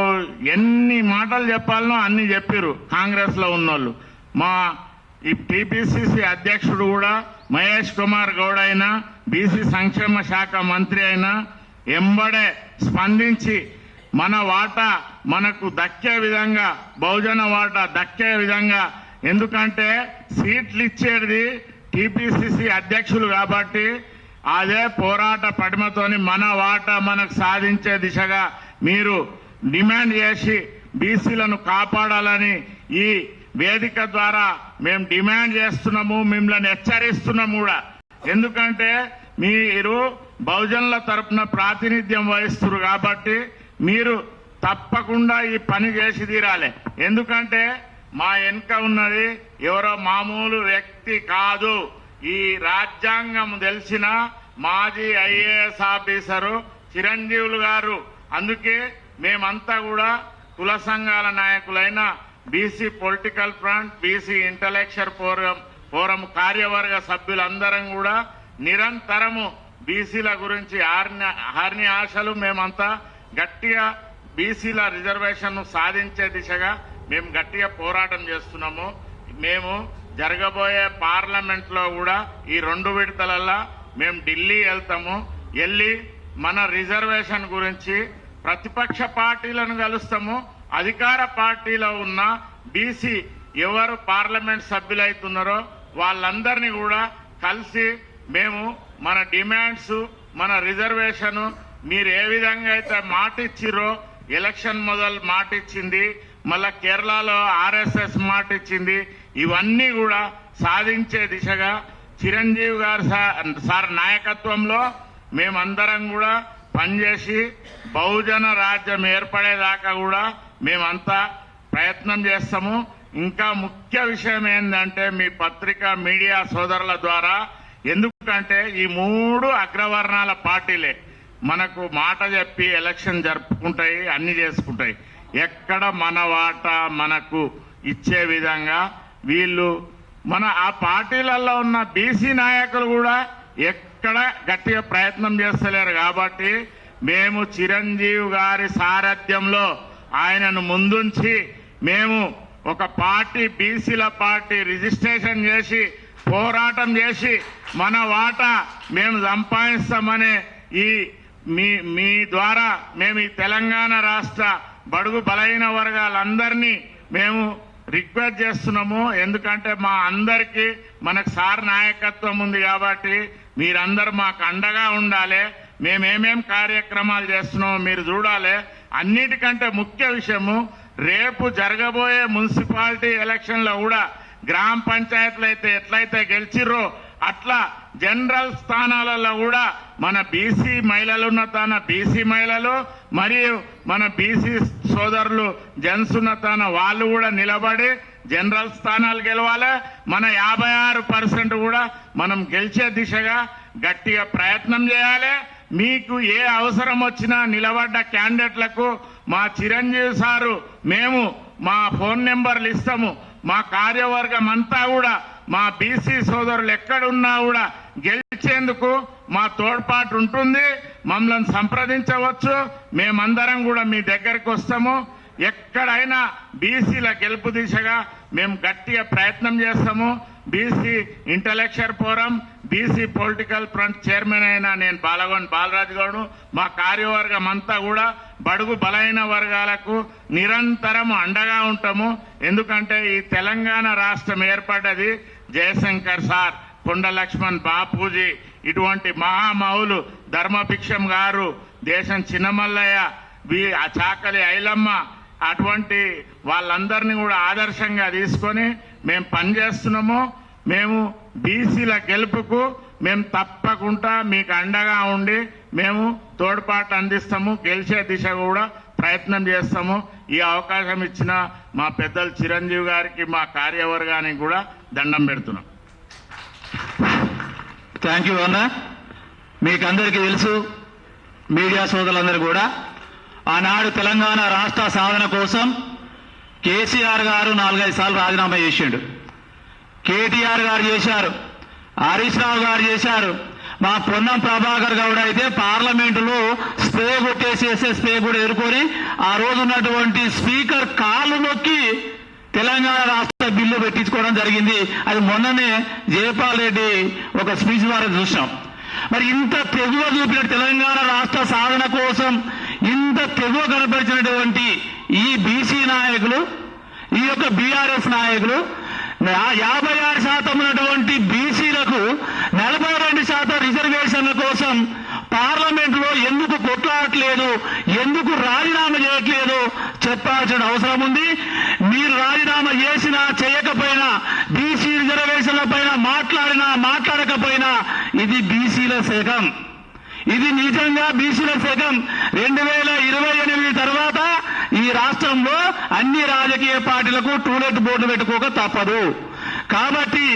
S10: ఎన్ని మాటలు చెప్పాలనో అన్ని చెప్పారు కాంగ్రెస్ లో ఉన్నోళ్ళు. మా ఈ టీపీసీసీ అధ్యక్షుడు కూడా మహేష్ కుమార్ గౌడ్ అయినా, బీసీ సంక్షేమ శాఖ మంత్రి అయినా ఎంబడే స్పందించి మన వాటా మనకు దక్కే విధంగా, బహుజన వాటా దక్కే విధంగా, ఎందుకంటే సీట్లు ఇచ్చేది టీపీసీసీ అధ్యక్షులు కాబట్టి అదే పోరాట పటిమతోని మన వాటా మనకు సాధించే దిశగా మీరు డిమాండ్ చేసి బీసీలను కాపాడాలని ఈ వేదిక ద్వారా మేము డిమాండ్ చేస్తున్నాము, మిమ్మల్ని హెచ్చరిస్తున్నాము కూడా. ఎందుకంటే మీరు బహుజనుల తరపున ప్రాతినిధ్యం వహిస్తున్నారు కాబట్టి మీరు తప్పకుండా ఈ పని చేసి తీరాలి. ఎందుకంటే మా వెనుక ఉన్నది ఎవరో మామూలు వ్యక్తి కాదు, ఈ రాజ్యాంగం తెలిసిన మాజీ ఐఏఎస్ ఆఫీసరు చిరంజీవులు గారు. అందుకే మేమంతా కూడా కుల సంఘాల నాయకులైన BC political front, BC intellectual forum కార్యవర్గ సభ్యులందరం కూడా నిరంతరము బీసీల గురించి హార్ని ఆశలు మేమంతా గట్టిగా బీసీల రిజర్వేషన్ సాధించే దిశగా మేము గట్టిగా పోరాటం చేస్తున్నాము. మేము జరగబోయే పార్లమెంట్ లో కూడా ఈ 2 విడతలల్లా మేము ఢిల్లీ వెళ్తాము. వెళ్ళి మన రిజర్వేషన్ గురించి ప్రతిపక్ష పార్టీలను కలుస్తాము. అధికార పార్టీలో ఉన్న బీసీ ఎవరు పార్లమెంట్ సభ్యులైతున్నారో వాళ్ళందరినీ కూడా కలిసి మేము మన డిమాండ్స్, మన రిజర్వేషన్ మీరు ఏ విధంగా అయితే మాట ఇచ్చిరో, ఎలక్షన్ మొదలు మాట ఇచ్చింది, మళ్ళా కేరళలో ఆర్ఎస్ఎస్ మాట ఇచ్చింది, ఇవన్నీ కూడా సాధించే దిశగా చిరంజీవి గారు సార్ నాయకత్వంలో మేమందరం కూడా పనిచేసి బహుజన రాజ్యం ఏర్పడేదాకా కూడా మేమంతా ప్రయత్నం చేస్తాము. ఇంకా ముఖ్య విషయం ఏంటంటే మీ పత్రికా మీడియా సోదరుల ద్వారా, ఎందుకంటే ఈ 3 అగ్రవర్ణాల పార్టీలే మనకు మాట చెప్పి ఎలక్షన్ జరుపుకుంటాయి, అన్ని చేసుకుంటాయి. ఎక్కడ మన వాటా మనకు ఇచ్చే విధంగా వీళ్ళు మన ఆ పార్టీలలో ఉన్న బీసీ నాయకులు కూడా ఎక్కడ గట్టిగా ప్రయత్నం చేస్తలేరు. కాబట్టి మేము చిరంజీవి గారి సారథ్యంలో ఆయనను ముందుంచి మేము ఒక పార్టీ, బీసీల పార్టీ రిజిస్ట్రేషన్ చేసి పోరాటం చేసి మన వాటా మేము సంపాదిస్తామనే ఈ మీ ద్వారా మేము ఈ తెలంగాణ రాష్ట్ర బడుగు బలహీన వర్గాలందరినీ మేము రిక్వెస్ట్ చేస్తున్నాము. ఎందుకంటే మా అందరికీ మనకు సార్ నాయకత్వం ఉంది కాబట్టి మీరందరూ మాకు అండగా ఉండాలి. మేమేమేం కార్యక్రమాలు చేస్తున్నామో మీరు చూడాలి. అన్నిటికంటే ముఖ్య విషయము, రేపు జరగబోయే మున్సిపాలిటీ ఎలక్షన్లో కూడా గ్రామ పంచాయతీలు అయితే ఎట్లయితే గెలిచిర్రో అట్లా జనరల్ స్థానాలలో కూడా మన బీసీ మహిళలు ఉన్న తాన బీసీ మహిళలు మరియు మన బీసీ సోదరులు జెంట్స్ ఉన్న తాన వాళ్ళు కూడా నిలబడి జనరల్ స్థానాలు గెలవాలి. మన 56% కూడా మనం గెలిచే దిశగా గట్టిగా ప్రయత్నం చేయాలి. మీకు ఏ అవసరం వచ్చినా నిలబడ్డ క్యాండిడేట్లకు మా చిరంజీవి సారు మేము మా ఫోన్ నెంబర్లు ఇస్తాము. మా కార్యవర్గం అంతా కూడా మా బీసీ సోదరులు ఎక్కడున్నా కూడా గెలిచేందుకు మా తోడ్పాటు ఉంటుంది. మమ్మల్ని సంప్రదించవచ్చు. మేమందరం కూడా మీ దగ్గరికి వస్తాము. ఎక్కడైనా బీసీల గెలుపు దిశగా మేము గట్టిగా ప్రయత్నం చేస్తాము. BC intellectual forum, BC political front chairman అయిన నేను బాలగోని బాలరాజు గౌడ్, మా కార్యవర్గం అంతా కూడా బడుగు బలైన వర్గాలకు నిరంతరం అండగా ఉంటాము. ఎందుకంటే ఈ తెలంగాణ రాష్ట్రం ఏర్పడ్డది జయశంకర్ సార్, కొండ లక్ష్మణ్ బాపూజీ, ఇటువంటి మహామహులు ధర్మభిక్షం గారు, దేశం చిన్నమల్లయ్య, చాకలి ఐలమ్మ, అటువంటి వాళ్ళందరినీ కూడా ఆదర్శంగా తీసుకొని మేము పనిచేస్తున్నాము. మేము బీసీల గెలుపుకు మేము తప్పకుండా మీకు అండగా ఉండి మేము తోడ్పాటు అందిస్తాము. గెలిచే దిశ కూడా ప్రయత్నం చేస్తాము. ఈ అవకాశం ఇచ్చిన మా పెద్దలు చిరంజీవి గారికి, మా కార్యవర్గానికి కూడా దండం పెడుతున్నాం.
S1: థ్యాంక్ యూ అన్న. మీకు అందరికీ తెలుసు, మీడియా సోదరులందరూ కూడా, ఆనాడు తెలంగాణ రాష్ట్ర సాధన కోసం కేసీఆర్ గారు 4-5 సార్లు రాజీనామా చేసిండు. కేటీఆర్ గారు చేశారు, హరీష్ రావు గారు చేశారు. మా పొన్నం ప్రభాకర్ గౌడ్ అయితే పార్లమెంటులో స్ప్రే కొట్టేసేసే స్ప్రే కూడా ఎదుర్కొని ఆ రోజు ఉన్నటువంటి స్పీకర్ కాళ్ళు నొక్కి తెలంగాణ రాష్ట్ర బిల్లు పెట్టించుకోవడం జరిగింది. అది మొన్ననే జయపాల్ రెడ్డి ఒక స్పీచ్ ద్వారా చూసాం. మరి ఇంత తెగువ చూపిన తెలంగాణ రాష్ట్ర సాధన కోసం ఇంత తెగువ కనపరిచినటువంటి ఈ బీసీ నాయకులు, ఈ యొక్క బీఆర్ఎస్ నాయకులు 56% ఉన్నటువంటి బీసీలకు 42% రిజర్వేషన్ల కోసం పార్లమెంట్లో ఎందుకు కొట్లాడట్లేదు, ఎందుకు రాజీనామా చేయట్లేదు చెప్పాల్సిన అవసరం ఉంది. మీరు రాజీనామా చేసినా చేయకపోయినా, బీసీ రిజర్వేషన్ల పైన మాట్లాడినా మాట్లాడకపోయినా ఇది బీసీల శకం. ఇది నిజంగా బీసీల శకం. 2028 తర్వాత ఈ రాష్ట్రంలో అన్ని రాజకీయ పార్టీలకు టూలెట్ బోర్డు పెట్టుకోక తప్పదు. కాబట్టి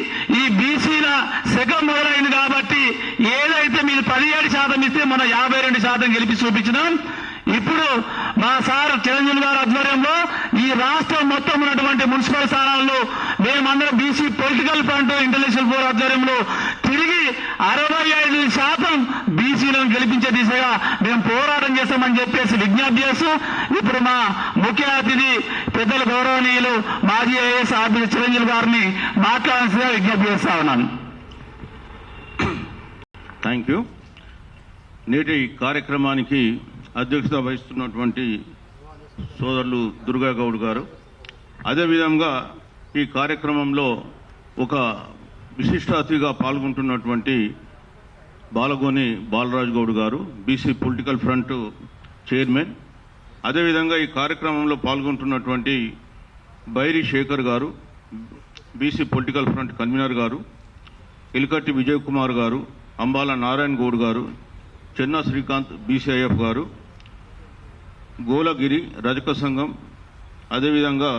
S1: ఈ బీసీల శకం మొదలైంది. కాబట్టి ఏదైతే మీరు 17% ఇస్తే మన 52% గెలిపి చూపించినాం. ఇప్పుడు మా సార్ చిరంజీవి గారి ఆధ్వర్యంలో ఈ రాష్ట్రం మొత్తం ఉన్నటువంటి మున్సిపల్ స్థానాల్లో మేమందరం BC political front intellectual forum ఆధ్వర్యంలో తిరిగి 65% బీసీలను గెలిపించే దిశగా మేము పోరాటం చేస్తామని చెప్పేసి విజ్ఞప్తి చేస్తూ ఇప్పుడు మా ముఖ్య అతిథి పెద్దల గౌరవనీయులు మాజీ ఐఏఎస్ ఆఫీసర్ చిరంజీవి గారిని మాట్లాడాల్సిందిగా విజ్ఞప్తి చేస్తా ఉన్నాను.
S4: Thank you. నేటి కార్యక్రమానికి అధ్యక్షత వహిస్తున్నటువంటి సోదరులు దుర్గా గౌడ్ గారు, అదేవిధంగా ఈ కార్యక్రమంలో ఒక విశిష్ట అతిథిగా పాల్గొంటున్నటువంటి బాలగోని బాలరాజు గౌడ్ గారు, బీసీ పొలిటికల్ ఫ్రంట్ చైర్మన్, అదేవిధంగా ఈ కార్యక్రమంలో పాల్గొంటున్నటువంటి బైరి శేఖర్ గారు, బీసీ పొలిటికల్ ఫ్రంట్ కన్వీనర్ గారు, ఇల్కట్టి విజయ్ కుమార్ గారు, అంబాల నారాయణ గౌడ్ గారు, చెన్నా శ్రీకాంత్ బీసీఐఎఫ్ గారు, గోలగిరి రజక సంఘం, అదేవిధంగా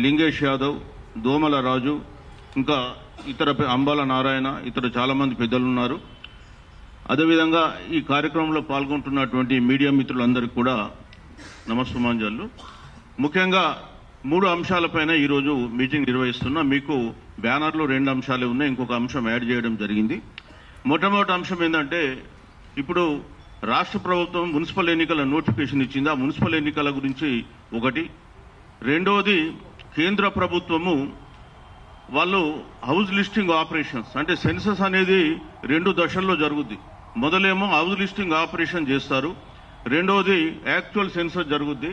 S4: లింగేష్ యాదవ్, దోమల రాజు, ఇంకా ఇతర అంబాల నారాయణ, ఇతర చాలామంది పెద్దలు ఉన్నారు. అదేవిధంగా ఈ కార్యక్రమంలో పాల్గొంటున్నటువంటి మీడియా మిత్రులందరికీ కూడా నమస్సుమాంజలు. ముఖ్యంగా 3 అంశాలపైన ఈరోజు మీటింగ్ నిర్వహిస్తున్నా. మీకు బ్యానర్లో 2 అంశాలే ఉన్నాయి, ఇంకొక అంశం యాడ్ చేయడం జరిగింది. మొట్టమొదటి అంశం ఏంటంటే, ఇప్పుడు రాష్ట్ర ప్రభుత్వం మున్సిపల్ ఎన్నికల నోటిఫికేషన్ ఇచ్చింది. ఆ మున్సిపల్ ఎన్నికల గురించి ఒకటి. రెండవది, కేంద్ర ప్రభుత్వము వాళ్ళు హౌస్ లిస్టింగ్ ఆపరేషన్స్, అంటే సెన్సస్ అనేది 2 దశల్లో జరుగుద్ది. మొదలేమో హౌస్ లిస్టింగ్ ఆపరేషన్ చేస్తారు, రెండవది యాక్చువల్ సెన్సస్ జరుగుద్ది.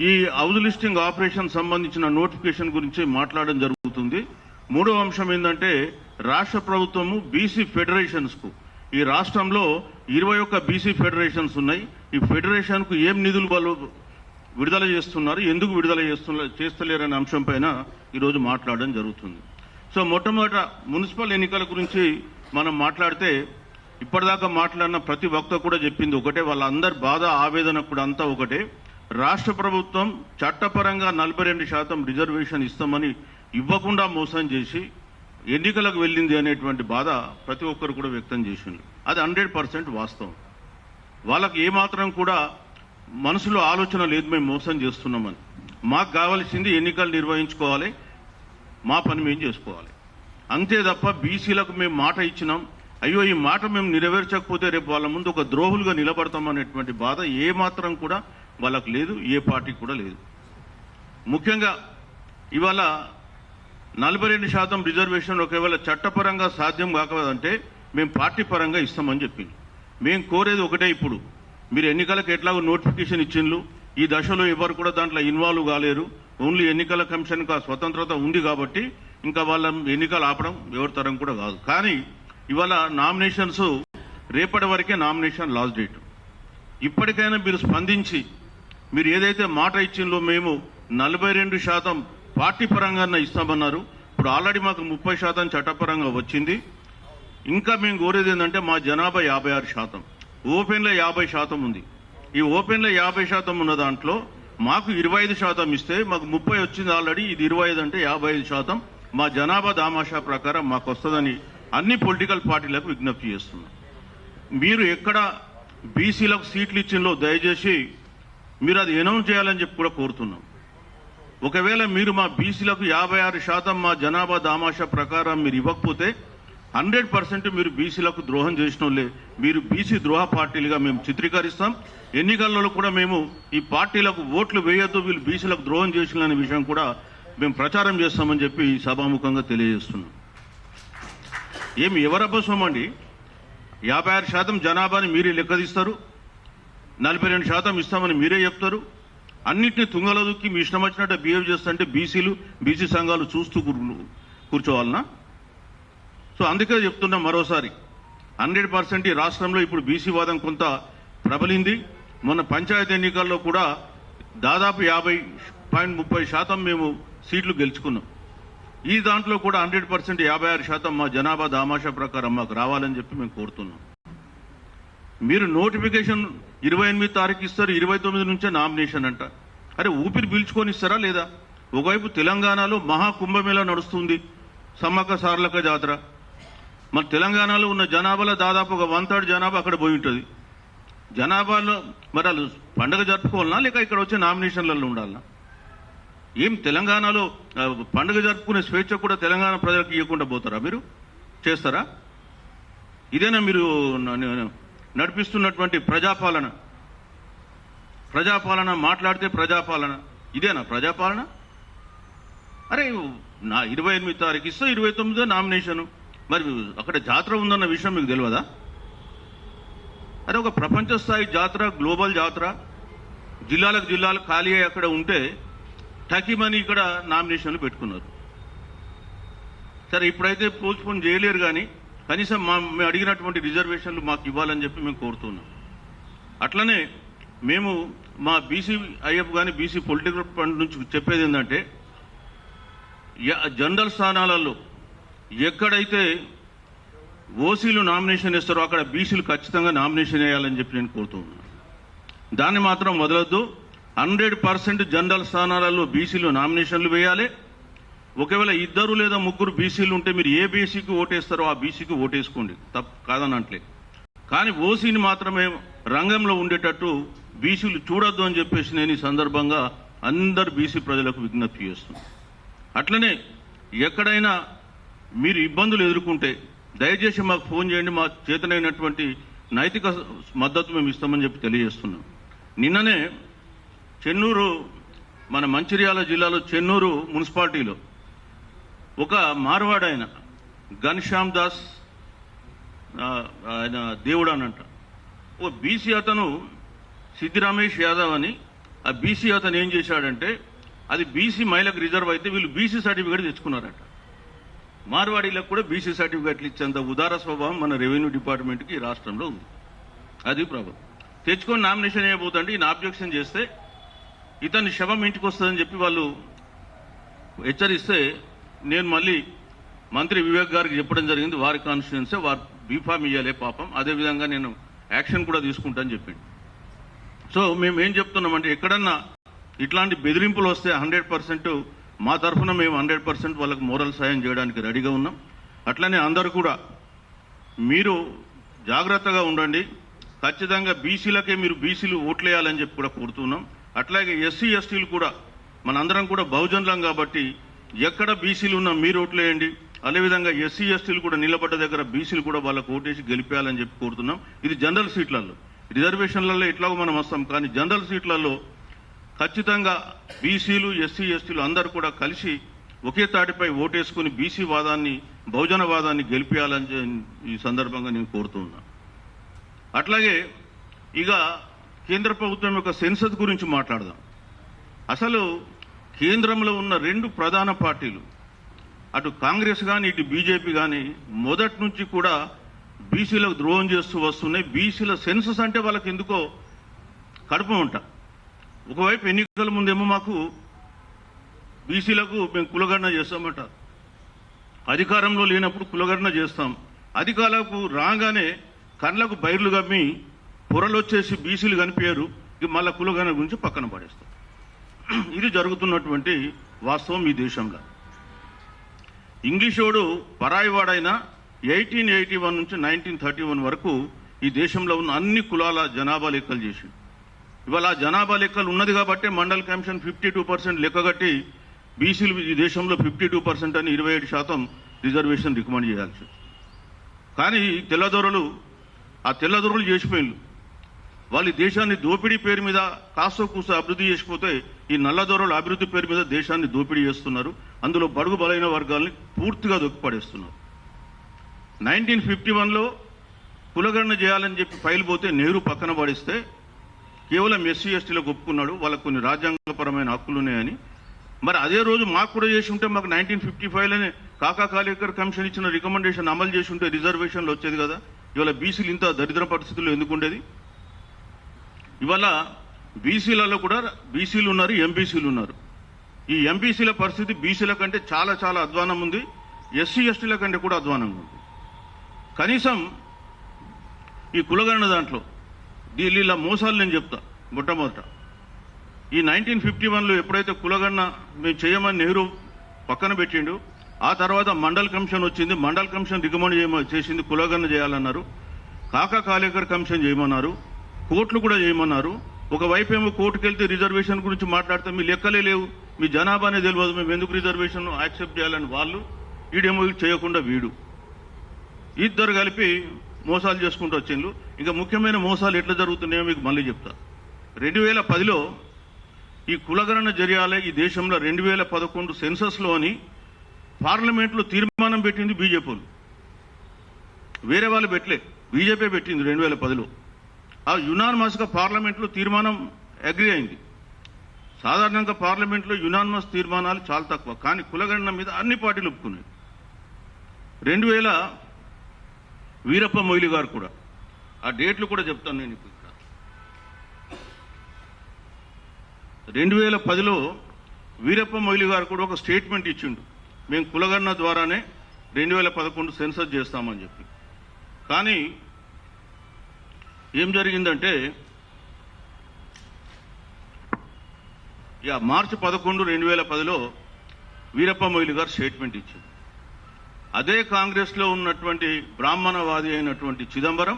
S4: ఈ హౌస్ లిస్టింగ్ ఆపరేషన్ సంబంధించిన నోటిఫికేషన్ గురించి మాట్లాడడం జరుగుతుంది. మూడవ అంశం ఏంటంటే, రాష్ట్ర ప్రభుత్వము బీసీ ఫెడరేషన్స్ కు
S11: ఈ రాష్ట్రంలో 21 బీసీ ఫెడరేషన్స్ ఉన్నాయి. ఈ ఫెడరేషన్కు ఏం నిధులు వాళ్ళు విడుదల చేస్తున్నారు, ఎందుకు విడుదల చేస్తలేరనే అంశం పైన ఈరోజు మాట్లాడడం జరుగుతుంది. సో మొట్టమొదట మున్సిపల్ ఎన్నికల గురించి మనం మాట్లాడితే ఇప్పటిదాకా మాట్లాడిన ప్రతి వక్త కూడా చెప్పింది ఒకటే, వాళ్ళందరి బాధ ఆవేదన కూడా అంతా ఒకటే. రాష్ట్ర ప్రభుత్వం చట్టపరంగా 42% రిజర్వేషన్ ఇస్తామని ఇవ్వకుండా మోసం చేసి ఎన్నికలకు వెళ్ళింది అనేటువంటి బాధ ప్రతి ఒక్కరు కూడా వ్యక్తం చేసిండ్రు. అది 100% వాస్తవం. వాళ్ళకి ఏమాత్రం కూడా మనసులో ఆలోచన లేదు మేము మోసం చేస్తున్నామని. మాకు కావాల్సింది ఎన్నికలు నిర్వహించుకోవాలి, మా పని మేము చేసుకోవాలి అంతే తప్ప బీసీలకు మేము మాట ఇచ్చినాం, అయ్యో ఈ మాట మేము నెరవేర్చకపోతే రేపు వాళ్ళ ముందు ఒక ద్రోహులుగా నిలబడతామనేటువంటి బాధ ఏమాత్రం కూడా వాళ్ళకు లేదు, ఏ పార్టీకి కూడా లేదు. ముఖ్యంగా ఇవాళ 42% రిజర్వేషన్ ఒకవేళ చట్టపరంగా సాధ్యం కాకదంటే మేము పార్టీ పరంగా ఇస్తామని చెప్పింది. మేము కోరేది ఒకటే, ఇప్పుడు మీరు ఎన్నికలకు ఎట్లాగో నోటిఫికేషన్ ఇచ్చిండ్రు, ఈ దశలో ఎవరు కూడా దాంట్లో ఇన్వాల్వ్ కాలేరు. ఓన్లీ ఎన్నికల కమిషన్కు ఆ స్వతంత్రత ఉంది కాబట్టి ఇంకా వాళ్ళ ఎన్నికలు ఆపడం ఎవరి తరం కూడా కాదు. కానీ ఇవాళ నామినేషన్స్ రేపటి వరకే నామినేషన్ లాస్ట్ డేట్. ఇప్పటికైనా మీరు స్పందించి మీరు ఏదైతే మాట ఇచ్చిందో మేము 42% పార్టీ పరంగా ఇస్తామన్నారు, ఇప్పుడు ఆల్రెడీ మాకు 30% చట్టపరంగా వచ్చింది. ఇంకా మేము కోరేది ఏంటంటే మా జనాభా 56%, ఓపెన్లో 50% ఉంది. ఈ ఓపెన్లో 50% ఉన్న దాంట్లో మాకు 25% ఇస్తే మాకు 30 వచ్చింది ఆల్రెడీ, ఇది 25 అంటే 55% మా జనాభా దామాషా ప్రకారం మాకు వస్తుందని అన్ని పొలిటికల్ పార్టీలకు విజ్ఞప్తి చేస్తున్నాం. మీరు ఎక్కడ బీసీలకు సీట్లు ఇచ్చిందో దయచేసి మీరు అది అనౌన్స్ చేయాలని చెప్పి కూడా కోరుతున్నాం. ఒకవేళ మీరు మా బీసీలకు 56% మా జనాభా దామాషా ప్రకారం మీరు ఇవ్వకపోతే 100% మీరు బీసీలకు ద్రోహం చేసిన వాళ్ళే, మీరు బీసీ ద్రోహ పార్టీలుగా మేము చిత్రీకరిస్తాం. ఎన్నికలలో కూడా మేము ఈ పార్టీలకు ఓట్లు వేయొద్దు, వీళ్ళు బీసీలకు ద్రోహం చేసిన విషయం కూడా మేము ప్రచారం చేస్తామని చెప్పి ఈ సభాముఖంగా తెలియజేస్తున్నాం. ఏమి ఎవరబ్బసం అండి, 56% జనాభాని మీరే లెక్కదీస్తారు, 42% ఇస్తామని మీరే చెప్తారు. అన్నింటినీ తుంగలో దుక్కి మీ ఇష్టం వచ్చినట్టు బిహేవ్ చేస్తుంటే బీసీలు బీసీ సంఘాలు చూస్తూ కూర్చోవాలనా? సో అందుకే చెప్తున్నాం మరోసారి, 100% ఈ రాష్ట్రంలో ఇప్పుడు బీసీ వాదం కొంత ప్రబలింది. మొన్న పంచాయతీ ఎన్నికల్లో కూడా దాదాపు 50.30% మేము సీట్లు గెలుచుకున్నాం. ఈ దాంట్లో కూడా 100% 56% మా జనాభా దామాషా ప్రకారం మాకు రావాలని చెప్పి మేము కోరుతున్నాం. మీరు నోటిఫికేషన్ 28 తారీఖు ఇస్తారు, 29 నుంచే నామినేషన్ అంట. అరే ఊపిరి పీల్చుకొని ఇస్తారా లేదా? ఒకవైపు తెలంగాణలో మహాకుంభమేళా నడుస్తుంది, సమ్మక్క సారలక్క జాతర. మన తెలంగాణలో ఉన్న జనాభాలో దాదాపు ఒక 1/3 జనాభా అక్కడ పోయి ఉంటుంది. జనాభాలో మరి వాళ్ళు పండుగ జరుపుకోవాలన్నా లేక ఇక్కడ వచ్చే నామినేషన్లలో ఉండాలన్నా? ఏం తెలంగాణలో పండుగ జరుపుకునే స్వేచ్ఛ కూడా తెలంగాణ ప్రజలకు ఇవ్వకుండా పోతారా? మీరు చేస్తారా? ఇదేనా మీరు నడిపిస్తున్నటువంటి ప్రజాపాలన? ప్రజాపాలన మాట్లాడితే ప్రజాపాలన, ఇదేనా ప్రజాపాలన? అరే నా 28 తారీఖు ఇస్తే 29 నామినేషను, మరి అక్కడ జాతర ఉందన్న విషయం మీకు తెలియదా? అరే ఒక ప్రపంచ స్థాయి జాతర, గ్లోబల్ జాతర, జిల్లాలకు ఖాళీ అయ్యి అక్కడ ఉంటే టకీమని ఇక్కడ నామినేషన్లు పెట్టుకున్నారు. సరే ఇప్పుడైతే పోస్ట్పోన్ చేయలేరు, కానీ కనీసం మేము అడిగినటువంటి రిజర్వేషన్లు మాకు ఇవ్వాలని చెప్పి మేము కోరుతున్నాం. అట్లనే మేము మా బీసీ ఐఎఫ్ కానీ బీసీ పొలిటికల్ ఫండ్ నుంచి చెప్పేది ఏంటంటే, జనరల్ స్థానాలలో ఎక్కడైతే ఓసీలు నామినేషన్ ఇస్తారో అక్కడ బీసీలు ఖచ్చితంగా నామినేషన్ వేయాలని చెప్పి నేను కోరుతున్నాను. దాన్ని మాత్రం వదలొద్దు. 100% జనరల్ స్థానాలలో బీసీలు నామినేషన్లు వేయాలి. ఒకవేళ 2 లేదా 3 బీసీలు ఉంటే మీరు ఏ బీసీకి ఓటేస్తారో ఆ బీసీకి ఓటేసుకోండి, తప్పు కాదని అంటలే. కానీ ఓసీని మాత్రమే రంగంలో ఉండేటట్టు బీసీలు చూడొద్దు అని చెప్పేసి నేను ఈ సందర్భంగా అందరు బీసీ ప్రజలకు విజ్ఞప్తి చేస్తున్నాను. అట్లనే ఎక్కడైనా మీరు ఇబ్బందులు ఎదుర్కొంటే దయచేసి మాకు ఫోన్ చేయండి, మా చేతనైనటువంటి నైతిక మద్దతు మేము ఇస్తామని చెప్పి తెలియజేస్తున్నాం. నిన్ననే చెన్నూరు, మన మంచిర్యాల జిల్లాలో చెన్నూరు మున్సిపాలిటీలో ఒక మార్వాడ్ ఆయన ఘన్శ్యామ్ దాస్, ఆయన దేవుడు అనంట, ఓ బీసీ అతను సిద్ధి రమేష్ యాదవ్ అని, ఆ బీసీ అతను ఏం చేశాడంటే అది బీసీ మహిళకు రిజర్వ్ అయితే వీళ్ళు బీసీ సర్టిఫికేట్ తెచ్చుకున్నారట. మార్వాడీలకు కూడా బీసీ సర్టిఫికెట్లు ఇచ్చేంత ఉదార స్వభావం మన రెవెన్యూ డిపార్ట్మెంట్కి ఈ రాష్ట్రంలో ఉంది. అది ప్రాబ్లం. తెచ్చుకొని నామినేషన్ చేయబోతుంటే ఈయన ఆబ్జెక్షన్ చేస్తే ఇతని శవం ఇంటికి వస్తుందని చెప్పి వాళ్ళు హెచ్చరిస్తే నేను మళ్ళీ మంత్రి వివేక్ గారికి చెప్పడం జరిగింది. వారి కాన్స్టిట్యున్సీ వారు బీఫామ్ ఇవ్వాలి పాపం, అదేవిధంగా నేను యాక్షన్ కూడా తీసుకుంటానని చెప్పింది. సో మేము ఏం చెప్తున్నామంటే ఎక్కడన్నా ఇట్లాంటి బెదిరింపులు వస్తే 100% మా తరఫున మేము 100% వాళ్ళకు మోరల్ సాయం చేయడానికి రెడీగా ఉన్నాం. అట్లనే అందరూ కూడా మీరు జాగ్రత్తగా ఉండండి. ఖచ్చితంగా బీసీలకే మీరు బీసీలు ఓట్లేయాలని చెప్పి కూడా కోరుతున్నాం. అట్లాగే ఎస్సీ ఎస్టీలు కూడా మనందరం కూడా బహుజనులం కాబట్టి ఎక్కడ బీసీలు ఉన్నా మీరు ఓట్లేయండి. అదేవిధంగా ఎస్సీ ఎస్టీలు కూడా నిలబడ్డ దగ్గర బీసీలు కూడా వాళ్ళకు ఓటేసి గెలిపేయాలని చెప్పి కోరుతున్నాం. ఇది జనరల్ సీట్లలో, రిజర్వేషన్లలో ఎట్లాగో మనం వస్తాం, కానీ జనరల్ సీట్లలో ఖచ్చితంగా బీసీలు ఎస్సీ ఎస్టీలు అందరూ కూడా కలిసి ఒకే తాటిపై ఓటేసుకుని బీసీ వాదాన్ని బహుజన వాదాన్ని గెలిపేయాలని ఈ సందర్భంగా నేను కోరుతున్నా. అట్లాగే ఇక కేంద్ర ప్రభుత్వం యొక్క సెన్సస్ గురించి మాట్లాడదాం. అసలు కేంద్రంలో ఉన్న 2 ప్రధాన పార్టీలు, అటు కాంగ్రెస్ కానీ ఇటు బీజేపీ కానీ మొదటి నుంచి కూడా బీసీలకు ద్రోహం చేస్తూ వస్తున్నాయి. బీసీల సెన్సస్ అంటే వాళ్ళకి ఎందుకో కడుపు ఉంట. ఒకవైపు ఎన్నికల ముందేమో మాకు బీసీలకు మేము కులగణన చేస్తామంటారు, అధికారంలో లేనప్పుడు కులగణన చేస్తాం, అధికారులకు రాగానే కళ్ళకు బైర్లు గమ్మి పొరలు వచ్చేసి బీసీలు కనిపించారు, మళ్ళా కులగణన గురించి పక్కన పడేస్తాం. ఇది జరుగుతున్నటువంటి వాస్తవం ఈ దేశంలో. ఇంగ్లీషోడు పరాయివాడైనా 1881 నుంచి 1931 వరకు ఈ దేశంలో ఉన్న అన్ని కులాల జనాభా లెక్కలు చేసి ఇవాళ ఆ జనాభా లెక్కలు ఉన్నది కాబట్టి మండల్ కమిషన్ 52% లెక్కగట్టి బీసీలు ఈ దేశంలో 52% అని 27% రిజర్వేషన్ రికమెండ్ చేయాల్సి. కానీ తెల్లదొరలు చేసిపోయిన వాళ్ళు దేశాన్ని దోపిడీ పేరు మీద కాస్తో కూసో అభివృద్ధి చేసిపోతే ఈ నల్లదొరలు అభివృద్ధి పేరు మీద దేశాన్ని దోపిడీ చేస్తున్నారు. అందులో బడుగు బలైన వర్గాల్ని పూర్తిగా దొక్కిపడేస్తున్నారు. 1951లో కులగణన చేయాలని చెప్పి ఫైల్ పోతే నెహ్రూ పక్కన పడిస్తే కేవలం ఎస్సీ ఎస్టీలకు ఒప్పుకున్నాడు, వాళ్ళకు కొన్ని రాజ్యాంగపరమైన హక్కులు ఉన్నాయని. మరి అదే రోజు మాకు కూడా చేసి ఉంటే మాకు 1955లోనే కాకా కాలేకర్ కమిషన్ ఇచ్చిన రికమెండేషన్ అమలు చేసి ఉంటే రిజర్వేషన్లు వచ్చేది కదా. ఇవాళ బీసీలు ఇంత దరిద్ర పరిస్థితుల్లో ఎందుకు ఉండేది? ఇవాళ బీసీలలో కూడా బీసీలు ఉన్నారు, ఎంబీసీలు ఉన్నారు. ఈ ఎంబీసీల పరిస్థితి బీసీల కంటే చాలా చాలా అధ్వానం ఉంది, ఎస్సీ ఎస్టీల కంటే కూడా అధ్వానంగా ఉంది. కనీసం ఈ కులగణన దాంట్లో ఢిల్లీలో మోసాలు నేను చెప్తా. మొట్టమొదట ఈ 1951లో ఎప్పుడైతే కులగణన మేము చేయమని నెహ్రూ పక్కన పెట్టిండు, ఆ తర్వాత మండల్ కమిషన్ వచ్చింది. మండల్ కమిషన్ రికమెండ్ చేసింది కులగణన చేయాలన్నారు. కాకా కాలేకర్ కమిషన్ చేయమన్నారు, కోర్టులు కూడా చేయమన్నారు. ఒకవైపు ఏమో కోర్టుకు వెళ్తే రిజర్వేషన్ గురించి మాట్లాడితే మీ లెక్కలే లేవు, మీ జనాభానే తెలియదు, మేము ఎందుకు రిజర్వేషన్ యాక్సెప్ట్ చేయాలని వాళ్ళు, వీడేమో చేయకుండా వీడు, ఇద్దరు కలిపి మోసాలు చేసుకుంటూ వచ్చిండ్రు. ఇంకా ముఖ్యమైన మోసాలు ఎట్లా జరుగుతున్నాయో మీకు మళ్ళీ చెప్తా. 2010లో ఈ కులగణన జరిగాలి ఈ దేశంలో 2011 సెన్సస్లో అని పార్లమెంట్లో తీర్మానం పెట్టింది బీజేపీలు, వేరే వాళ్ళు పెట్టలే, బీజేపీ పెట్టింది 2010లో. ఆ యునానిమస్గా పార్లమెంట్లో తీర్మానం అగ్రి అయింది. సాధారణంగా పార్లమెంట్లో యునానిమస్ తీర్మానాలు చాలా తక్కువ, కానీ కులగణన మీద అన్ని పార్టీలు ఒప్పుకున్నాయి. 2000 వీరప్ప మొయిలి గారు కూడా, ఆ డేట్లు కూడా చెప్తాను నేను ఇప్పుడు. 2010లో వీరప్ప మొయిలి గారు కూడా ఒక స్టేట్మెంట్ ఇచ్చిండు, మేము కులగణన ద్వారానే 2011 సెన్సస్ చేస్తామని చెప్పి. కానీ ఏం జరిగిందంటే మార్చి 11, 2010లో వీరప్ప మొయిలి గారు స్టేట్మెంట్ ఇచ్చింది. అదే కాంగ్రెస్లో ఉన్నటువంటి బ్రాహ్మణవాది అయినటువంటి చిదంబరం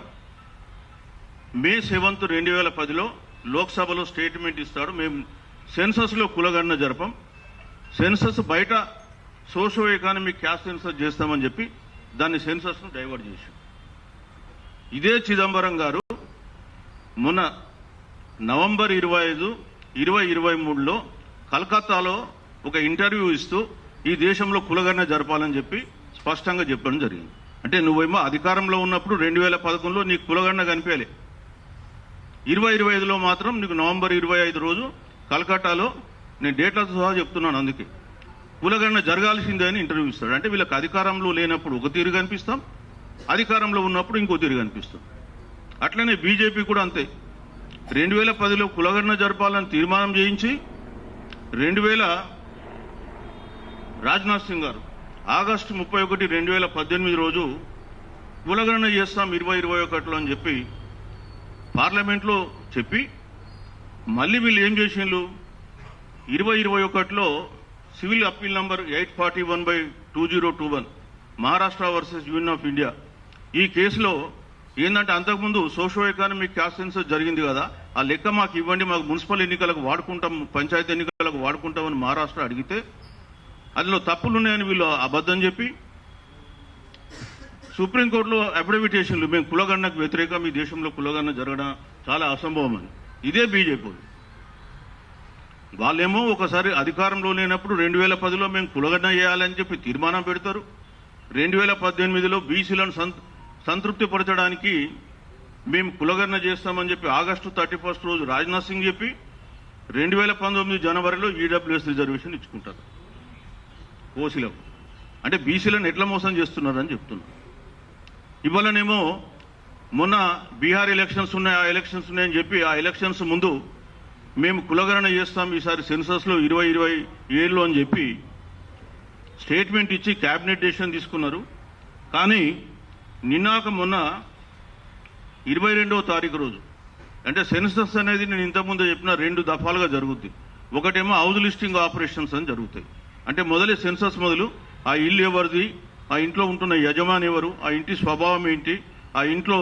S11: మే 7, 2010లో లోక్సభలో స్టేట్మెంట్ ఇస్తాడు, మేము సెన్సస్లో కులగణన జరపం, సెన్సస్ బయట సోషో ఎకానమిక్ క్యాస్ట్ సెన్సస్ చేస్తామని చెప్పి దాన్ని సెన్సస్ను డైవర్ట్ చేశాం. ఇదే చిదంబరం గారు మొన్న నవంబర్ 25, 2023లో కలకత్తాలో ఒక ఇంటర్వ్యూ ఇస్తూ ఈ దేశంలో కులగణన జరపాలని చెప్పి స్పష్టంగా చెప్పడం జరిగింది. అంటే నువ్వేమో అధికారంలో ఉన్నప్పుడు 2011లో నీకు కులగణన కనిపించలే, 2025లో మాత్రం నీకు నవంబర్ 25 రోజు కలకట్టాలో, నేను డేట్లతో సహా చెప్తున్నాను, అందుకే కులగణన జరగాల్సిందే అని ఇంటర్వ్యూ ఇస్తాడు. అంటే వీళ్ళకి అధికారంలో లేనప్పుడు ఒక తీరు కనిపిస్తాం, అధికారంలో ఉన్నప్పుడు ఇంకో తీరు కనిపిస్తాం. అట్లనే బీజేపీ కూడా అంతే. 2010లో కులగణన జరపాలని తీర్మానం చేయించి 2000 రాజ్నాథ్ సింగ్ గారు ఆగస్టు 31, 2018 రోజు కులగణన చేస్తాం 2021లో అని చెప్పి పార్లమెంట్లో చెప్పి మళ్ళీ వీళ్ళు ఏం చేసిండ్రు, 2021లో civil appeal number 841/2021 Maharashtra versus union of India, ఈ కేసులో ఏంటంటే అంతకుముందు సోషో ఎకానమిక్ క్యాస్ట్ సెన్సస్ జరిగింది కదా, ఆ లెక్క మాకు ఇవ్వండి, మాకు మున్సిపల్ ఎన్నికలకు వాడుకుంటాం, పంచాయతీ ఎన్నికలకు వాడుకుంటామని మహారాష్ట్ర అడిగితే అందులో తప్పులున్నాయని వీళ్ళు అబద్ధం చెప్పి సుప్రీంకోర్టులో అఫిడవిట్ చేసిండ్రు, మేము కులగణనకు వ్యతిరేకం, ఈ దేశంలో కులగణన జరగడం చాలా అసంభవం అని. ఇదే బీజేపీ వాళ్ళేమో ఒకసారి అధికారంలో లేనప్పుడు 2010లో మేము కులగణన చేయాలని చెప్పి తీర్మానం పెడతారు. 2018లో బీసీలను సంతృప్తి పరచడానికి మేము కులగణన చేస్తామని చెప్పి ఆగస్టు 31 రోజు రాజ్నాథ్ సింగ్ చెప్పి 2019 జనవరిలో ఈడబ్ల్యూఎస్ రిజర్వేషన్ ఇచ్చుకుంటారు ఓసీలకు. అంటే బీసీలను ఎట్లా మోసం చేస్తున్నారని చెప్తున్నారు. ఇవాళనేమో మొన్న బీహార్ ఎలక్షన్స్ ఉన్నాయి, ఆ ఎలక్షన్స్ ఉన్నాయని చెప్పి ఆ ఎలక్షన్స్ ముందు మేము కులగణన చేస్తాం ఈసారి సెన్సస్లో 2027లో అని చెప్పి స్టేట్మెంట్ ఇచ్చి క్యాబినెట్ డెసిషన్ తీసుకున్నారు. కానీ నిన్నాక మొన్న 22వ తారీఖు రోజు, అంటే సెన్సస్ అనేది నేను ఇంతకుముందు చెప్పిన 2 దఫాలుగా జరుగుద్ది. ఒకటేమో హౌస్ లిస్టింగ్ ఆపరేషన్స్ అని జరుగుతాయి. అంటే మొదలే సెన్సస్ మొదలు ఆ ఇల్లు ఎవరిది, ఆ ఇంట్లో ఉంటున్న యజమాని ఎవరు, ఆ ఇంటి స్వభావం ఏంటి, ఆ ఇంట్లో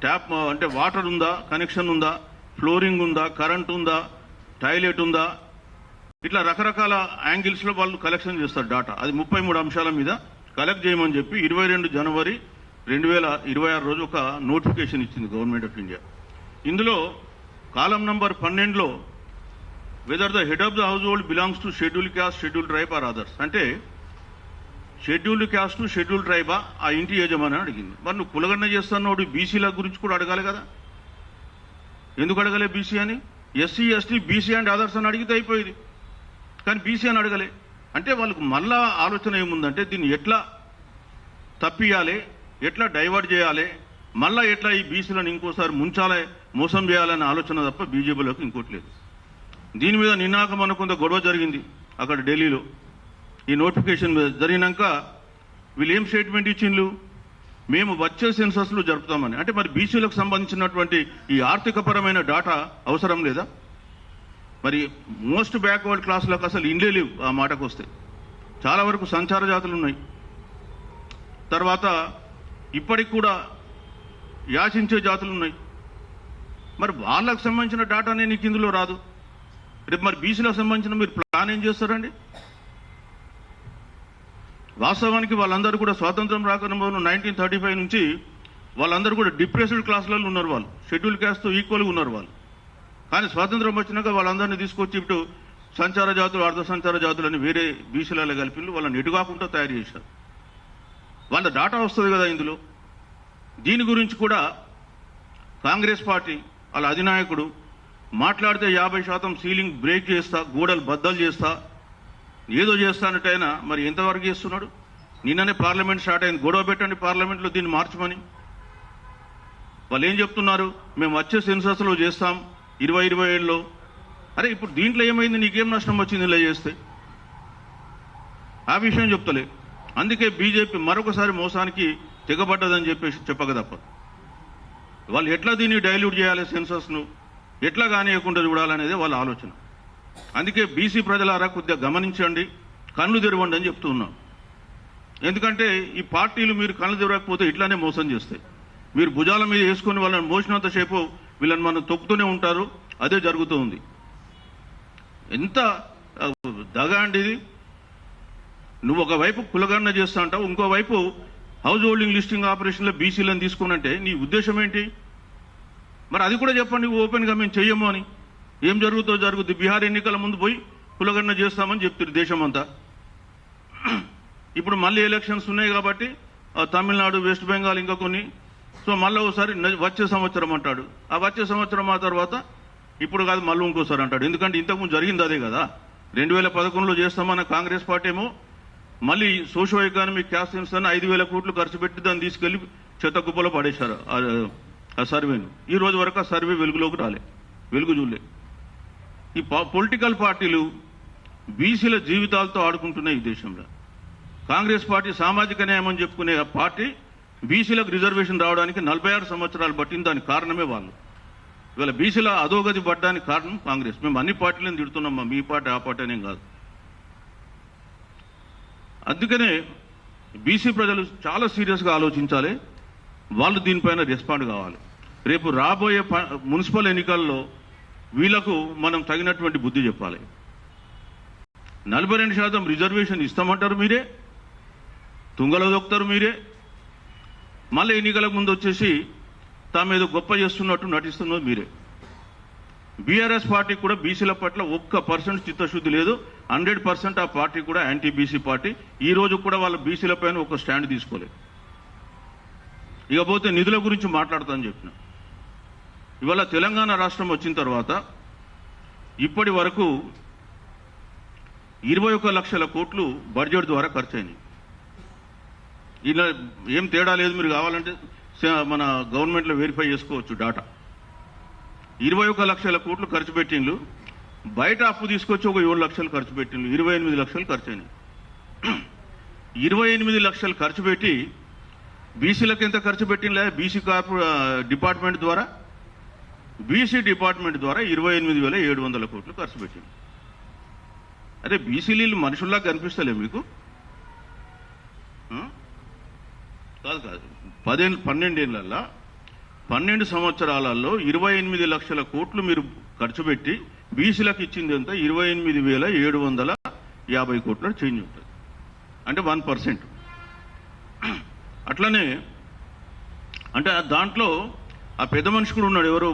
S11: ట్యాప్ అంటే వాటర్ ఉందా, కనెక్షన్ ఉందా, ఫ్లోరింగ్ ఉందా, కరెంట్ ఉందా, టాయిలెట్ ఉందా, ఇట్లా రకరకాల యాంగిల్స్లో వాళ్ళు కలెక్షన్ చేస్తారు డాటా. అది 33 అంశాల మీద కలెక్ట్ చేయమని చెప్పి 22 జనవరి 2026 రోజు ఒక నోటిఫికేషన్ ఇచ్చింది గవర్నమెంట్ ఆఫ్ ఇండియా. ఇందులో కాలం నంబర్ 12లో whether the head of the household belongs to schedule caste, schedule tribe or others, అంటే షెడ్యూల్డ్ క్యాస్ట్, షెడ్యూల్ ట్రైబా ఆ ఇంటి యజమాని అడిగింది. మరి నువ్వు కులగణన చేస్తున్నాడు, బీసీల గురించి కూడా అడగాలి కదా, ఎందుకు అడగలే బీసీ అని? SC, ST, BC and others అని అడిగితే అయిపోయింది, కానీ బీసీ అని అడగలే. అంటే వాళ్ళకు మళ్ళా ఆలోచన ఏముందంటే దీన్ని ఎట్లా తప్పియాలి, ఎట్లా డైవర్ట్ చేయాలి, మళ్ళా ఎట్లా ఈ బీసీలను ఇంకోసారి ముంచాలి, మోసం చేయాలనే ఆలోచన తప్ప బీజేపీలకు ఇంకోటి లేదు. దీని మీద నిన్నాక మనకు కొంత గొడవ జరిగింది అక్కడ ఢిల్లీలో. ఈ నోటిఫికేషన్ జరిగినాక వీళ్ళు ఏం స్టేట్మెంట్ ఇచ్చిండ్రు, మేము వచ్చే సెన్సస్లు జరుపుతామని. అంటే మరి బీసీలకు సంబంధించినటువంటి ఈ ఆర్థికపరమైన డాటా అవసరం లేదా? మరి మోస్ట్ బ్యాక్వర్డ్ క్లాసులకు అసలు ఇండ్లే లేవు. ఆ మాటకు వస్తే చాలా వరకు సంచార జాతులు ఉన్నాయి. తర్వాత ఇప్పటికి కూడా యాచించే జాతులు ఉన్నాయి. మరి వాళ్ళకు సంబంధించిన డాటానే నీకు ఇందులో రాదు. రేపు మరి బీసీలకు సంబంధించిన మీరు ప్లాన్ ఏం చేస్తారండి? వాస్తవానికి వాళ్ళందరూ కూడా స్వాతంత్రం రాకముందు 1935 నుంచి వాళ్ళందరూ కూడా డిప్రెస్డ్ క్లాసులలో ఉన్నారు. వాళ్ళు షెడ్యూల్ క్యాస్ట్తో ఈక్వల్గా ఉన్నారు వాళ్ళు. కానీ స్వాతంత్రం వచ్చినాక వాళ్ళందరినీ తీసుకొచ్చి ఇటు సంచార జాతులు, అర్ధ సంచార జాతులు అని వేరే బీసీలలో కలిపి వాళ్ళని ఎటు కాకుండా తయారు చేశారు. వాళ్ళ డాటా వస్తుంది కదా ఇందులో. దీని గురించి కూడా కాంగ్రెస్ పార్టీ వాళ్ళ అధినాయకుడు మాట్లాడితే 50% సీలింగ్ బ్రేక్ చేస్తా, గోడలు బద్దలు చేస్తా, ఏదో చేస్తానంటైనా మరి ఎంతవరకు చేస్తున్నాడు? నిన్ననే పార్లమెంట్ స్టార్ట్ అయింది, గొడవ పెట్టండి పార్లమెంట్లో దీన్ని మార్చమని. వాళ్ళు ఏం చెప్తున్నారు, మేము వచ్చే సెన్సస్లో చేస్తాం 2027లో. అరే ఇప్పుడు దీంట్లో ఏమైంది, నీకేం నష్టం వచ్చింది ఇలా చేస్తే? ఆ విషయం చెప్తలే. అందుకే బీజేపీ మరొకసారి మోసానికి తెగబడ్డదని చెప్పేసి చెప్పక తప్ప. వాళ్ళు ఎట్లా దీన్ని డైల్యూట్ చేయాలి, సెన్సస్ను ఎట్లా కానియకుండా చూడాలనేది వాళ్ళ ఆలోచన. అందుకే బీసీ ప్రజలారా కొద్దిగా గమనించండి, కళ్ళు తెరవండి అని చెప్తూ ఉన్నాం. ఎందుకంటే ఈ పార్టీలు మీరు కళ్ళు తెరవకపోతే ఇట్లానే మోసం చేస్తాయి. మీరు భుజాల మీద వేసుకొని వాళ్ళని మోసినంతసేపు వీళ్ళని మనం తొక్కుతూనే ఉంటారు. అదే జరుగుతూ ఉంది. ఎంత దగా అండి ఇది. నువ్వు ఒకవైపు కులగణన చేస్తా అంటావు, ఇంకోవైపు హౌస్ హోల్డింగ్ లిస్టింగ్ ఆపరేషన్లో బీసీలను తీసుకున్నంటే నీ ఉద్దేశం ఏంటి? మరి అది కూడా చెప్పండి ఓపెన్గా, మేము చెయ్యము అని. ఏం జరుగుద్ది? బీహార్ ఎన్నికల ముందు పోయి కులగణన చేస్తామని చెప్తారు దేశం అంతా. ఇప్పుడు మళ్ళీ ఎలక్షన్స్ ఉన్నాయి కాబట్టి తమిళనాడు, వెస్ట్ బెంగాల్ ఇంకా కొన్ని, సో మళ్ళీ ఒకసారి వచ్చే సంవత్సరం అంటాడు. ఆ వచ్చే సంవత్సరం ఆ తర్వాత ఇప్పుడు కాదు మళ్ళీ ఇంకోసారి అంటాడు. ఎందుకంటే ఇంతకుముందు జరిగింది అదే కదా. 2011లో చేస్తామన్న కాంగ్రెస్ పార్టీ ఏమో మళ్ళీ సోషో ఎకానమిక్ క్యాస్ట్ సెన్సస్ 5,000 కోట్లు ఖర్చు పెట్టి దాన్ని తీసుకెళ్లి చెత్త కుప్పలో పడేశారు ఆ సర్వేను. ఈ రోజు వరకు ఆ సర్వే వెలుగులోకి వెలుగు చూడలే. ఈ పొలిటికల్ పార్టీలు బీసీల జీవితాలతో ఆడుకుంటున్నాయి ఈ దేశంలో. కాంగ్రెస్ పార్టీ సామాజిక న్యాయం అని చెప్పుకునే ఆ పార్టీ బీసీలకు రిజర్వేషన్ రావడానికి 46 సంవత్సరాలు పట్టింది. దానికి కారణమే వాళ్ళు. ఇవాళ బీసీల అధోగతి పడ్డానికి కారణం కాంగ్రెస్. మేము అన్ని పార్టీలను తిడుతున్నాం, మీ పార్టీ ఆ పార్టీ అనేం కాదు. అందుకనే బీసీ ప్రజలు చాలా సీరియస్గా ఆలోచించాలి. వాళ్ళు దీనిపైన రెస్పాండ్ కావాలి. రేపు రాబోయే మున్సిపల్ ఎన్నికల్లో వీళ్లకు మనం తగినటువంటి బుద్ధి చెప్పాలి. 42% రిజర్వేషన్ ఇస్తామంటారు మీరే, తుంగలో దొక్కుతారు మీరే. మళ్ళీ ఎన్నికలకు ముందు వచ్చేసి తామేదో గొప్ప చేస్తున్నట్టు నటిస్తున్నది మీరే. బీఆర్ఎస్ పార్టీ కూడా బీసీల పట్ల 1% చిత్తశుద్ధి లేదు. 100% ఆ పార్టీ కూడా యాంటీ బీసీ పార్టీ. ఈ రోజు కూడా వాళ్ళ బీసీల పైన ఒక స్టాండ్ తీసుకోలేదు. ఇకపోతే నిధుల గురించి మాట్లాడతానని చెప్పిన. ఇవాళ తెలంగాణ రాష్ట్రం వచ్చిన తర్వాత ఇప్పటి వరకు 21 లక్షల కోట్లు బడ్జెట్ ద్వారా ఖర్చు అయినాయి. ఇలా ఏం తేడా లేదు, మీరు కావాలంటే మన గవర్నమెంట్లో వెరిఫై చేసుకోవచ్చు డాటా. 21 లక్షల కోట్లు ఖర్చు పెట్టిండ్రు. బయట అప్పు తీసుకొచ్చి ఒక 7 లక్షలు ఖర్చు పెట్టిండ్రు. 28 లక్షలు ఖర్చు అయినాయి. 28 లక్షలు ఖర్చు పెట్టి బీసీలకు ఎంత ఖర్చు పెట్టిండ్లే? బీసీ డిపార్ట్మెంట్ ద్వారా 28,700 కోట్లు ఖర్చు పెట్టింది. అరే బీసీలు మనుషుల్లా కనిపిస్తలే మీకు? కాదు 12 ఏళ్లలో 12 సంవత్సరాలలో 28 లక్షల కోట్లు మీరు ఖర్చు పెట్టి బీసీలకు ఇచ్చింది ఎంత? 28,750 కోట్ల చేంజ్ ఉంటుంది. అంటే 1%. అట్లనే అంటే దాంట్లో ఆ పెద్ద మనిషి కూడా ఉన్నాడు. ఎవరు?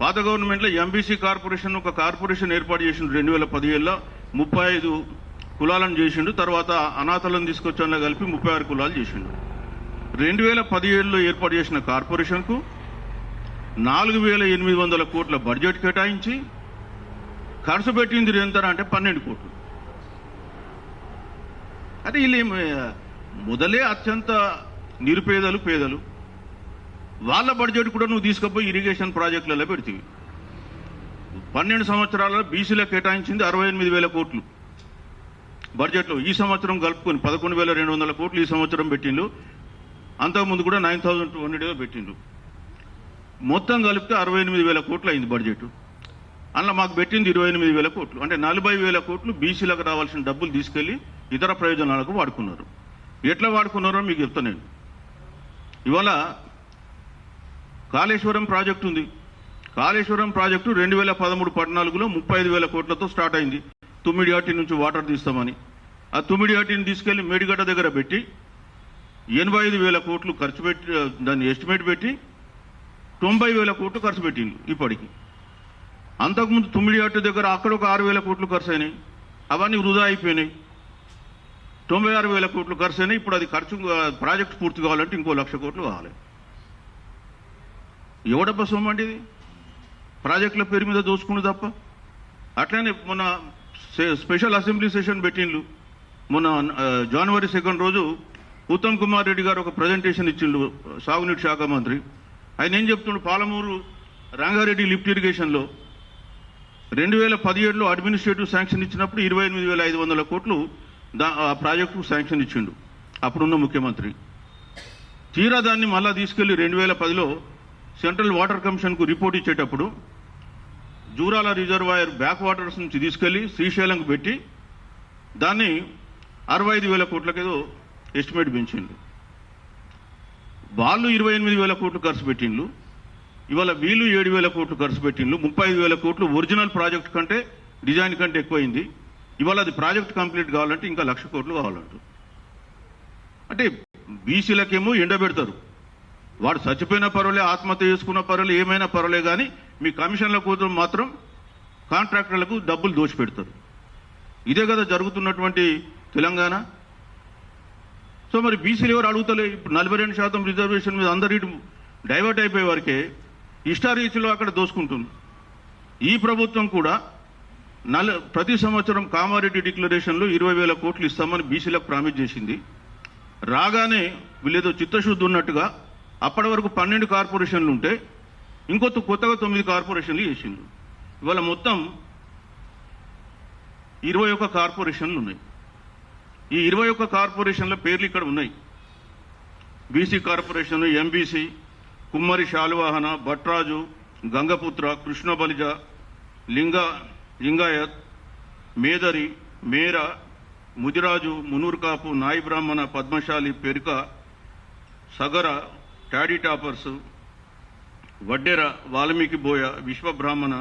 S11: పాత గవర్నమెంట్లో ఎంబీసీ కార్పొరేషన్ ఒక కార్పొరేషన్ ఏర్పాటు చేసిండు. 2017లో 35 కులాలను చేసిండు. తర్వాత అనాథలను తీసుకొచ్చాను కలిపి 36 కులాలు చేసిండు. 2017లో ఏర్పాటు చేసిన కార్పొరేషన్కు 4,800 కోట్ల బడ్జెట్ కేటాయించి ఖర్చు పెట్టింది ఎంత అంటే 12 కోట్లు. అంటే వీళ్ళు మొదలే అత్యంత నిరుపేదలు, పేదలు. వాళ్ళ బడ్జెట్ కూడా నువ్వు తీసుకుపోయి ఇరిగేషన్ ప్రాజెక్టులలో పెడుతుంది. 12 సంవత్సరాలలో బీసీలో కేటాయించింది 68,000 కోట్లు బడ్జెట్లో. ఈ సంవత్సరం కలుపుకొని 11,200 కోట్లు ఈ సంవత్సరం పెట్టిండు. అంతకుముందు కూడా 9,200 పెట్టిండు. మొత్తం కలిపితే 68,000 కోట్లు అయింది బడ్జెట్. అందులో మాకు పెట్టింది 28,000 కోట్లు. అంటే 40,000 కోట్లు బీసీలకు రావాల్సిన డబ్బులు తీసుకెళ్లి ఇతర ప్రయోజనాలకు వాడుకున్నారు. ఎట్లా వాడుకున్నారో మీకు చెప్తాను నేను. ఇవాళ కాళేశ్వరం ప్రాజెక్టు ఉంది. కాళేశ్వరం ప్రాజెక్టు 2013-14లో 35,000 కోట్లతో స్టార్ట్ అయింది. తుమ్మిడిహట్టి నుంచి వాటర్ తీస్తామని ఆ తుమ్మిడిహట్టిని తీసుకెళ్లి మేడిగడ్డ దగ్గర పెట్టి 85,000 కోట్లు ఖర్చు పెట్టి దాన్ని ఎస్టిమేట్ పెట్టి 90,000 కోట్లు ఖర్చు పెట్టింది ఇప్పటికి. అంతకుముందు తుమ్మిడిహట్టి దగ్గర అక్కడ ఒక 6,000 కోట్లు ఖర్చు అయినాయి. అవన్నీ వృధా అయిపోయినాయి. 96,000 కోట్లు ఖర్చు అయినాయి. ఇప్పుడు అది ప్రాజెక్టు పూర్తి కావాలంటే ఇంకో 1,00,000 కోట్లు కావాలి. ఎవడబ్బ సొమ్ము అంటే ఇది? ప్రాజెక్టుల పేరు మీద దోచుకుని తప్ప. అట్లనే మొన్న స్పెషల్ అసెంబ్లీ సెషన్ పెట్టిండ్రు. మొన్న జనవరి 2 రోజు ఉత్తమ్ కుమార్ రెడ్డి గారు ఒక ప్రజెంటేషన్ ఇచ్చిండు, సాగునీటి శాఖ మంత్రి. ఆయన ఏం చెప్తుండు? పాలమూరు రంగారెడ్డి లిఫ్ట్ ఇరిగేషన్లో 2017లో అడ్మినిస్ట్రేటివ్ శాంక్షన్ ఇచ్చినప్పుడు 28,500 కోట్లు ఆ ప్రాజెక్టుకు శాంక్షన్ ఇచ్చిండు అప్పుడున్న ముఖ్యమంత్రి. తీరా దాన్ని మళ్ళా తీసుకెళ్లి 2010లో సెంట్రల్ వాటర్ కమిషన్కు రిపోర్ట్ ఇచ్చేటప్పుడు జూరాల రిజర్వాయర్ బ్యాక్ వాటర్స్ నుంచి తీసుకెళ్లి శ్రీశైలంకు పెట్టి దాన్ని 65,000 కోట్లకేదో ఎస్టిమేట్ పెంచిండు. వాళ్ళు 28,000 కోట్లు ఖర్చు పెట్టిండ్రు. ఇవాళ వీళ్ళు 7,000 కోట్లు ఖర్చు పెట్టిండ్రు. 35,000 కోట్లు ఒరిజినల్ ప్రాజెక్ట్ కంటే డిజైన్ కంటే ఎక్కువైంది. ఇవాళ అది ప్రాజెక్ట్ కంప్లీట్ కావాలంటే ఇంకా 1,00,000 కోట్లు కావాలంట. అంటే బీసీలకేమో ఎండబెడతారు. వాడు చచ్చిపోయిన పర్వాలే, ఆత్మహత్య చేసుకున్న పర్వాలే, ఏమైనా పర్వాలే, కానీ మీ కమిషన్ల కోసం మాత్రం కాంట్రాక్టర్లకు డబ్బులు దోచిపెడతారు. ఇదే కదా జరుగుతున్నటువంటి తెలంగాణ. సో మరి బీసీలు ఎవరు అడుగుతలే? ఇప్పుడు 42% రిజర్వేషన్ మీద అందరి డైవర్ట్ అయిపోయే వరకే ఇష్టారీతిలో అక్కడ దోసుకుంటుంది. ఈ ప్రభుత్వం కూడా ప్రతి సంవత్సరం కామారెడ్డి డిక్లరేషన్లో 20,000 కోట్లు ఇస్తామని బీసీలకు ప్రామిస్ చేసింది. రాగానే వీళ్ళేదో చిత్తశుద్ధి ఉన్నట్టుగా అప్పటి వరకు 12 కార్పొరేషన్లు ఉంటే కొత్తగా 9 కార్పొరేషన్లు చేసిండు. ఇవాళ మొత్తం 21 కార్పొరేషన్లు ఉన్నాయి. ఈ 21 కార్పొరేషన్ల పేర్లు ఇక్కడ ఉన్నాయి. బీసీ కార్పొరేషన్, ఎంబీసీ, కుమ్మరి శాలువాహన, భట్రాజు, గంగపుత్ర, కృష్ణబలిజ, లింగాయత్, మేదరి, మేర, ముదిరాజు, మునూర్కాపు, నాయి బ్రాహ్మణ, పద్మశాలి, పెరుక, సగర, టాడీ టాపర్స్, వడ్డెర, వాల్మీకి బోయ, విశ్వబ్రాహ్మణ,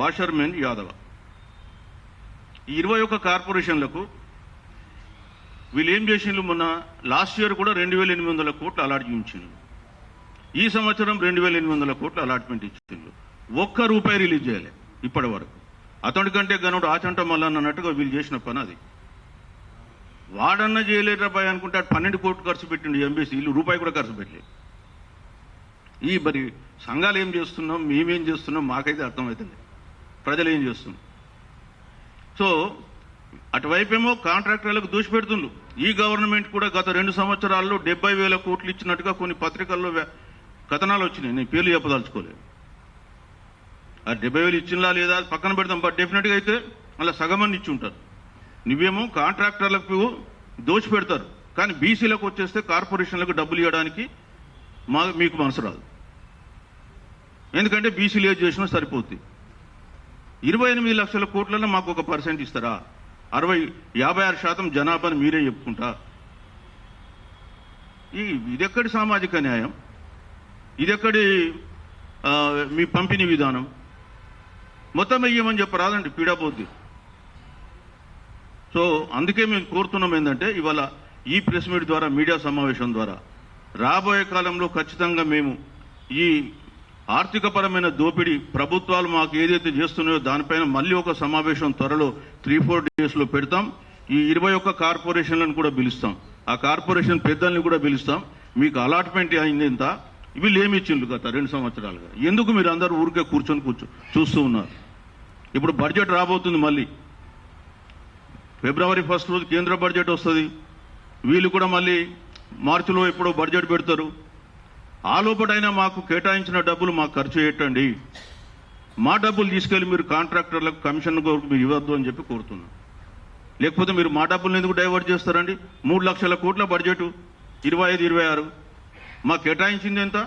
S11: వాషర్మెన్, యాదవ. ఈ 21 కార్పొరేషన్లకు వీళ్ళు ఏం చేసిండ్రు? మొన్న లాస్ట్ ఇయర్ కూడా 2,800 కోట్లు అలాట్ చేయించిండ్రు. ఈ సంవత్సరం 2,800 కోట్లు అలాట్మెంట్ ఇచ్చిండ్రు. ₹1 రిలీజ్ చేయాలి ఇప్పటి వరకు. అతడి కంటే గనుడు ఆచంట మల్లన్న అన్నట్టుగా వీళ్ళు చేసిన పని అది. వాడన్నా చేయలేరబ్బాయి అనుకుంటే 12 కోట్లు ఖర్చు పెట్టిండు ఎంబీసీ, వీళ్ళు రూపాయి కూడా ఖర్చు పెట్టలేదు. ఈ మరి సంఘాలు ఏం చేస్తున్నాం, మేమేం చేస్తున్నాం మాకైతే అర్థమవుతుంది, ప్రజలు ఏం చేస్తున్నాం. సో అటువైపేమో కాంట్రాక్టర్లకు దూషిపెడుతుండ్రు. ఈ గవర్నమెంట్ కూడా గత 2 సంవత్సరాల్లో 70,000 కోట్లు ఇచ్చినట్టుగా కొన్ని పత్రికల్లో కథనాలు వచ్చినాయి. నేను పేర్లు చెప్పదలుచుకోలేదు. ఆ 70,000 ఇచ్చినా లేదా పక్కన పెడతాం, బట్ డెఫినెట్గా అయితే అలా సగమని ఇచ్చి ఉంటారు. నువ్వేమో కాంట్రాక్టర్లకు దోచి పెడతారు, కానీ బీసీలకు వచ్చేస్తే కార్పొరేషన్లకు డబ్బులు ఇవ్వడానికి మీకు మనసు రాదు. ఎందుకంటే బీసీలు ఏది చేసినా సరిపోతుంది. 28 లక్షల కోట్లలో మాకు 1% ఇస్తారా? 56% జనాభాని మీరే చెప్పుకుంటా. ఇదెక్కడి సామాజిక న్యాయం? ఇదెక్కడి మీ పంపిణీ విధానం? మొత్తం వెయ్యమని చెప్పరాదండి, పీడాపోద్ది. సో అందుకే మేము కోరుతున్నాం ఏంటంటే ఇవాళ ఈ ప్రెస్ మీట్ ద్వారా, మీడియా సమావేశం ద్వారా రాబోయే కాలంలో ఖచ్చితంగా మేము ఈ ఆర్థికపరమైన దోపిడీ ప్రభుత్వాలు మాకు ఏదైతే చేస్తున్నాయో దానిపైన మళ్ళీ ఒక సమావేశం త్వరలో 3-4 డేస్లో పెడతాం. ఈ 21 కార్పొరేషన్లను కూడా పిలుస్తాం, ఆ కార్పొరేషన్ పెద్దల్ని కూడా పిలుస్తాం. మీకు అలాట్మెంట్ అయింది ఎంత, వీళ్ళు ఏమి ఇచ్చిండ్రు గత 2 సంవత్సరాలుగా? ఎందుకు మీరు అందరూ ఊరికే కూర్చొని చూస్తూ ఉన్నారు? ఇప్పుడు బడ్జెట్ రాబోతుంది, మళ్ళీ ఫిబ్రవరి 1 రోజు కేంద్ర బడ్జెట్ వస్తుంది. వీళ్ళు కూడా మళ్ళీ మార్చిలో ఎప్పుడో బడ్జెట్ పెడతారు. ఆ లోపటైనా మాకు కేటాయించిన డబ్బులు మాకు ఖర్చు చేయటండి. మా డబ్బులు తీసుకెళ్లి మీరు కాంట్రాక్టర్లకు కమిషన్ మీరు ఇవ్వద్దు అని చెప్పి కోరుతున్నాం. లేకపోతే మీరు మా డబ్బులను ఎందుకు డైవర్ట్ చేస్తారండి? 3 లక్షల కోట్ల బడ్జెట్ 25-26 మాకు కేటాయించింది ఎంత?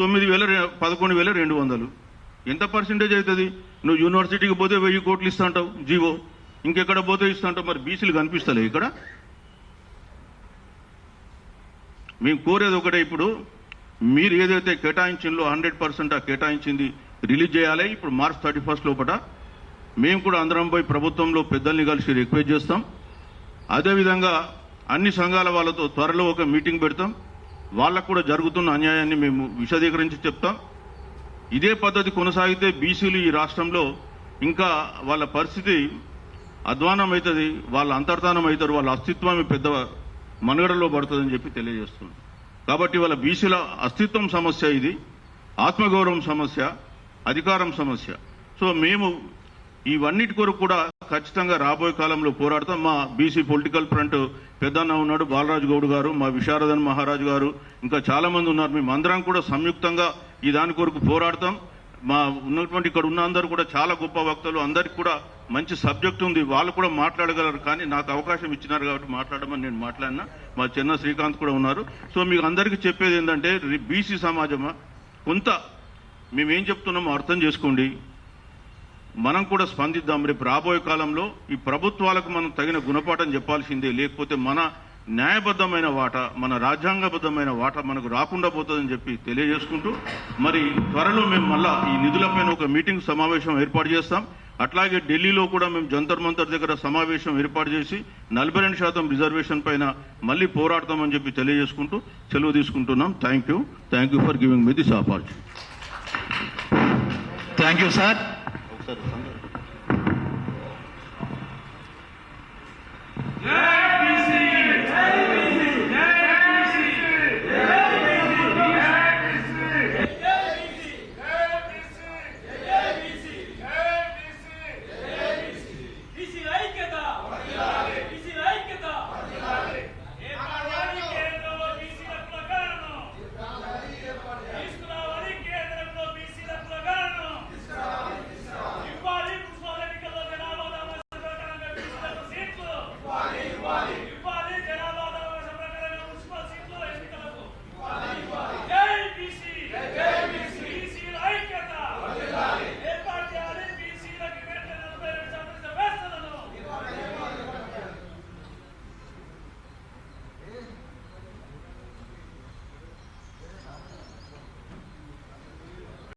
S11: 11,200. ఎంత పర్సెంటేజ్ అవుతుంది? నువ్వు యూనివర్సిటీకి పోతే 1000 కోట్లు ఇస్తాంటావు జీవో, ఇంకెక్కడ పోతే ఇస్తాంటావు. మరి బీసీలు కనిపిస్తలే ఇక్కడ? మేము కోరేది ఒకటే, ఇప్పుడు మీరు ఏదైతే కేటాయించిందో 100% ఆ కేటాయించింది రిలీజ్ చేయాలి. ఇప్పుడు మార్చ్ 31 లోపల మేము కూడా అందరం పోయి ప్రభుత్వంలో పెద్దల్ని కలిసి రిక్వెస్ట్ చేస్తాం. అదేవిధంగా అన్ని సంఘాల వాళ్ళతో త్వరలో ఒక మీటింగ్ పెడతాం. వాళ్ళకు కూడా జరుగుతున్న అన్యాయాన్ని మేము విశదీకరించి చెప్తాం. ఇదే పద్ధతి కొనసాగితే బీసీలు ఈ రాష్ట్రంలో ఇంకా వాళ్ళ పరిస్థితి అధ్వానం అవుతుంది, వాళ్ళ అంతర్ధానం అవుతారు, వాళ్ళ అస్తిత్వమే పెద్ద మనుగడలో పడుతుందని చెప్పి తెలియజేస్తుంది. కాబట్టి వాళ్ళ బీసీల అస్తిత్వం సమస్య, ఇది ఆత్మగౌరవం సమస్య, అధికారం సమస్య. సో మేము ఇవన్నిటి కొరకు కూడా ఖచ్చితంగా రాబోయే కాలంలో పోరాడతాం. మా బీసీ పొలిటికల్ ఫ్రంట్ పెద్దన్న ఉన్నాడు, బాలరాజు గౌడ్ గారు, మా విశారదన్ మహారాజు గారు, ఇంకా చాలా మంది ఉన్నారు. మేము అందరం కూడా సంయుక్తంగా ఈ దాని కొరకు పోరాడతాం. మా ఉన్నటువంటి ఇక్కడ ఉన్న అందరూ కూడా చాలా గొప్ప వక్తలు, అందరికి కూడా మంచి సబ్జెక్ట్ ఉంది, వాళ్ళు కూడా మాట్లాడగలరు. కానీ నాకు అవకాశం ఇచ్చినారు కాబట్టి మాట్లాడమని నేను మాట్లాడినా. మా చిన్న శ్రీకాంత్ కూడా ఉన్నారు. సో మీకు అందరికీ చెప్పేది ఏంటంటే, బీసీ సమాజమా కొంత మేమేం చెప్తున్నామో అర్థం చేసుకోండి, మనం కూడా స్పందిద్దాం. రేపు రాబోయే కాలంలో ఈ ప్రభుత్వాలకు మనం తగిన గుణపాఠం చెప్పాల్సిందే, లేకపోతే మన న్యాయబద్ధమైన వాటా, మన రాజ్యాంగబద్ధమైన వాటా మనకు రాకుండా పోతుందని చెప్పి తెలియజేసుకుంటూ, మరి త్వరలో మేము మళ్ళా ఈ నిధులపైన ఒక మీటింగ్ సమావేశం ఏర్పాటు చేస్తాం. అట్లాగే ఢిల్లీలో కూడా మేము జంతర్ మంతర్ దగ్గర సమావేశం ఏర్పాటు చేసి 42% రిజర్వేషన్ పైన మళ్ళీ పోరాడతామని చెప్పి తెలియజేసుకుంటూ సెలవు తీసుకుంటున్నాం. Thank you for giving me this opportunity.
S1: Thank you sir.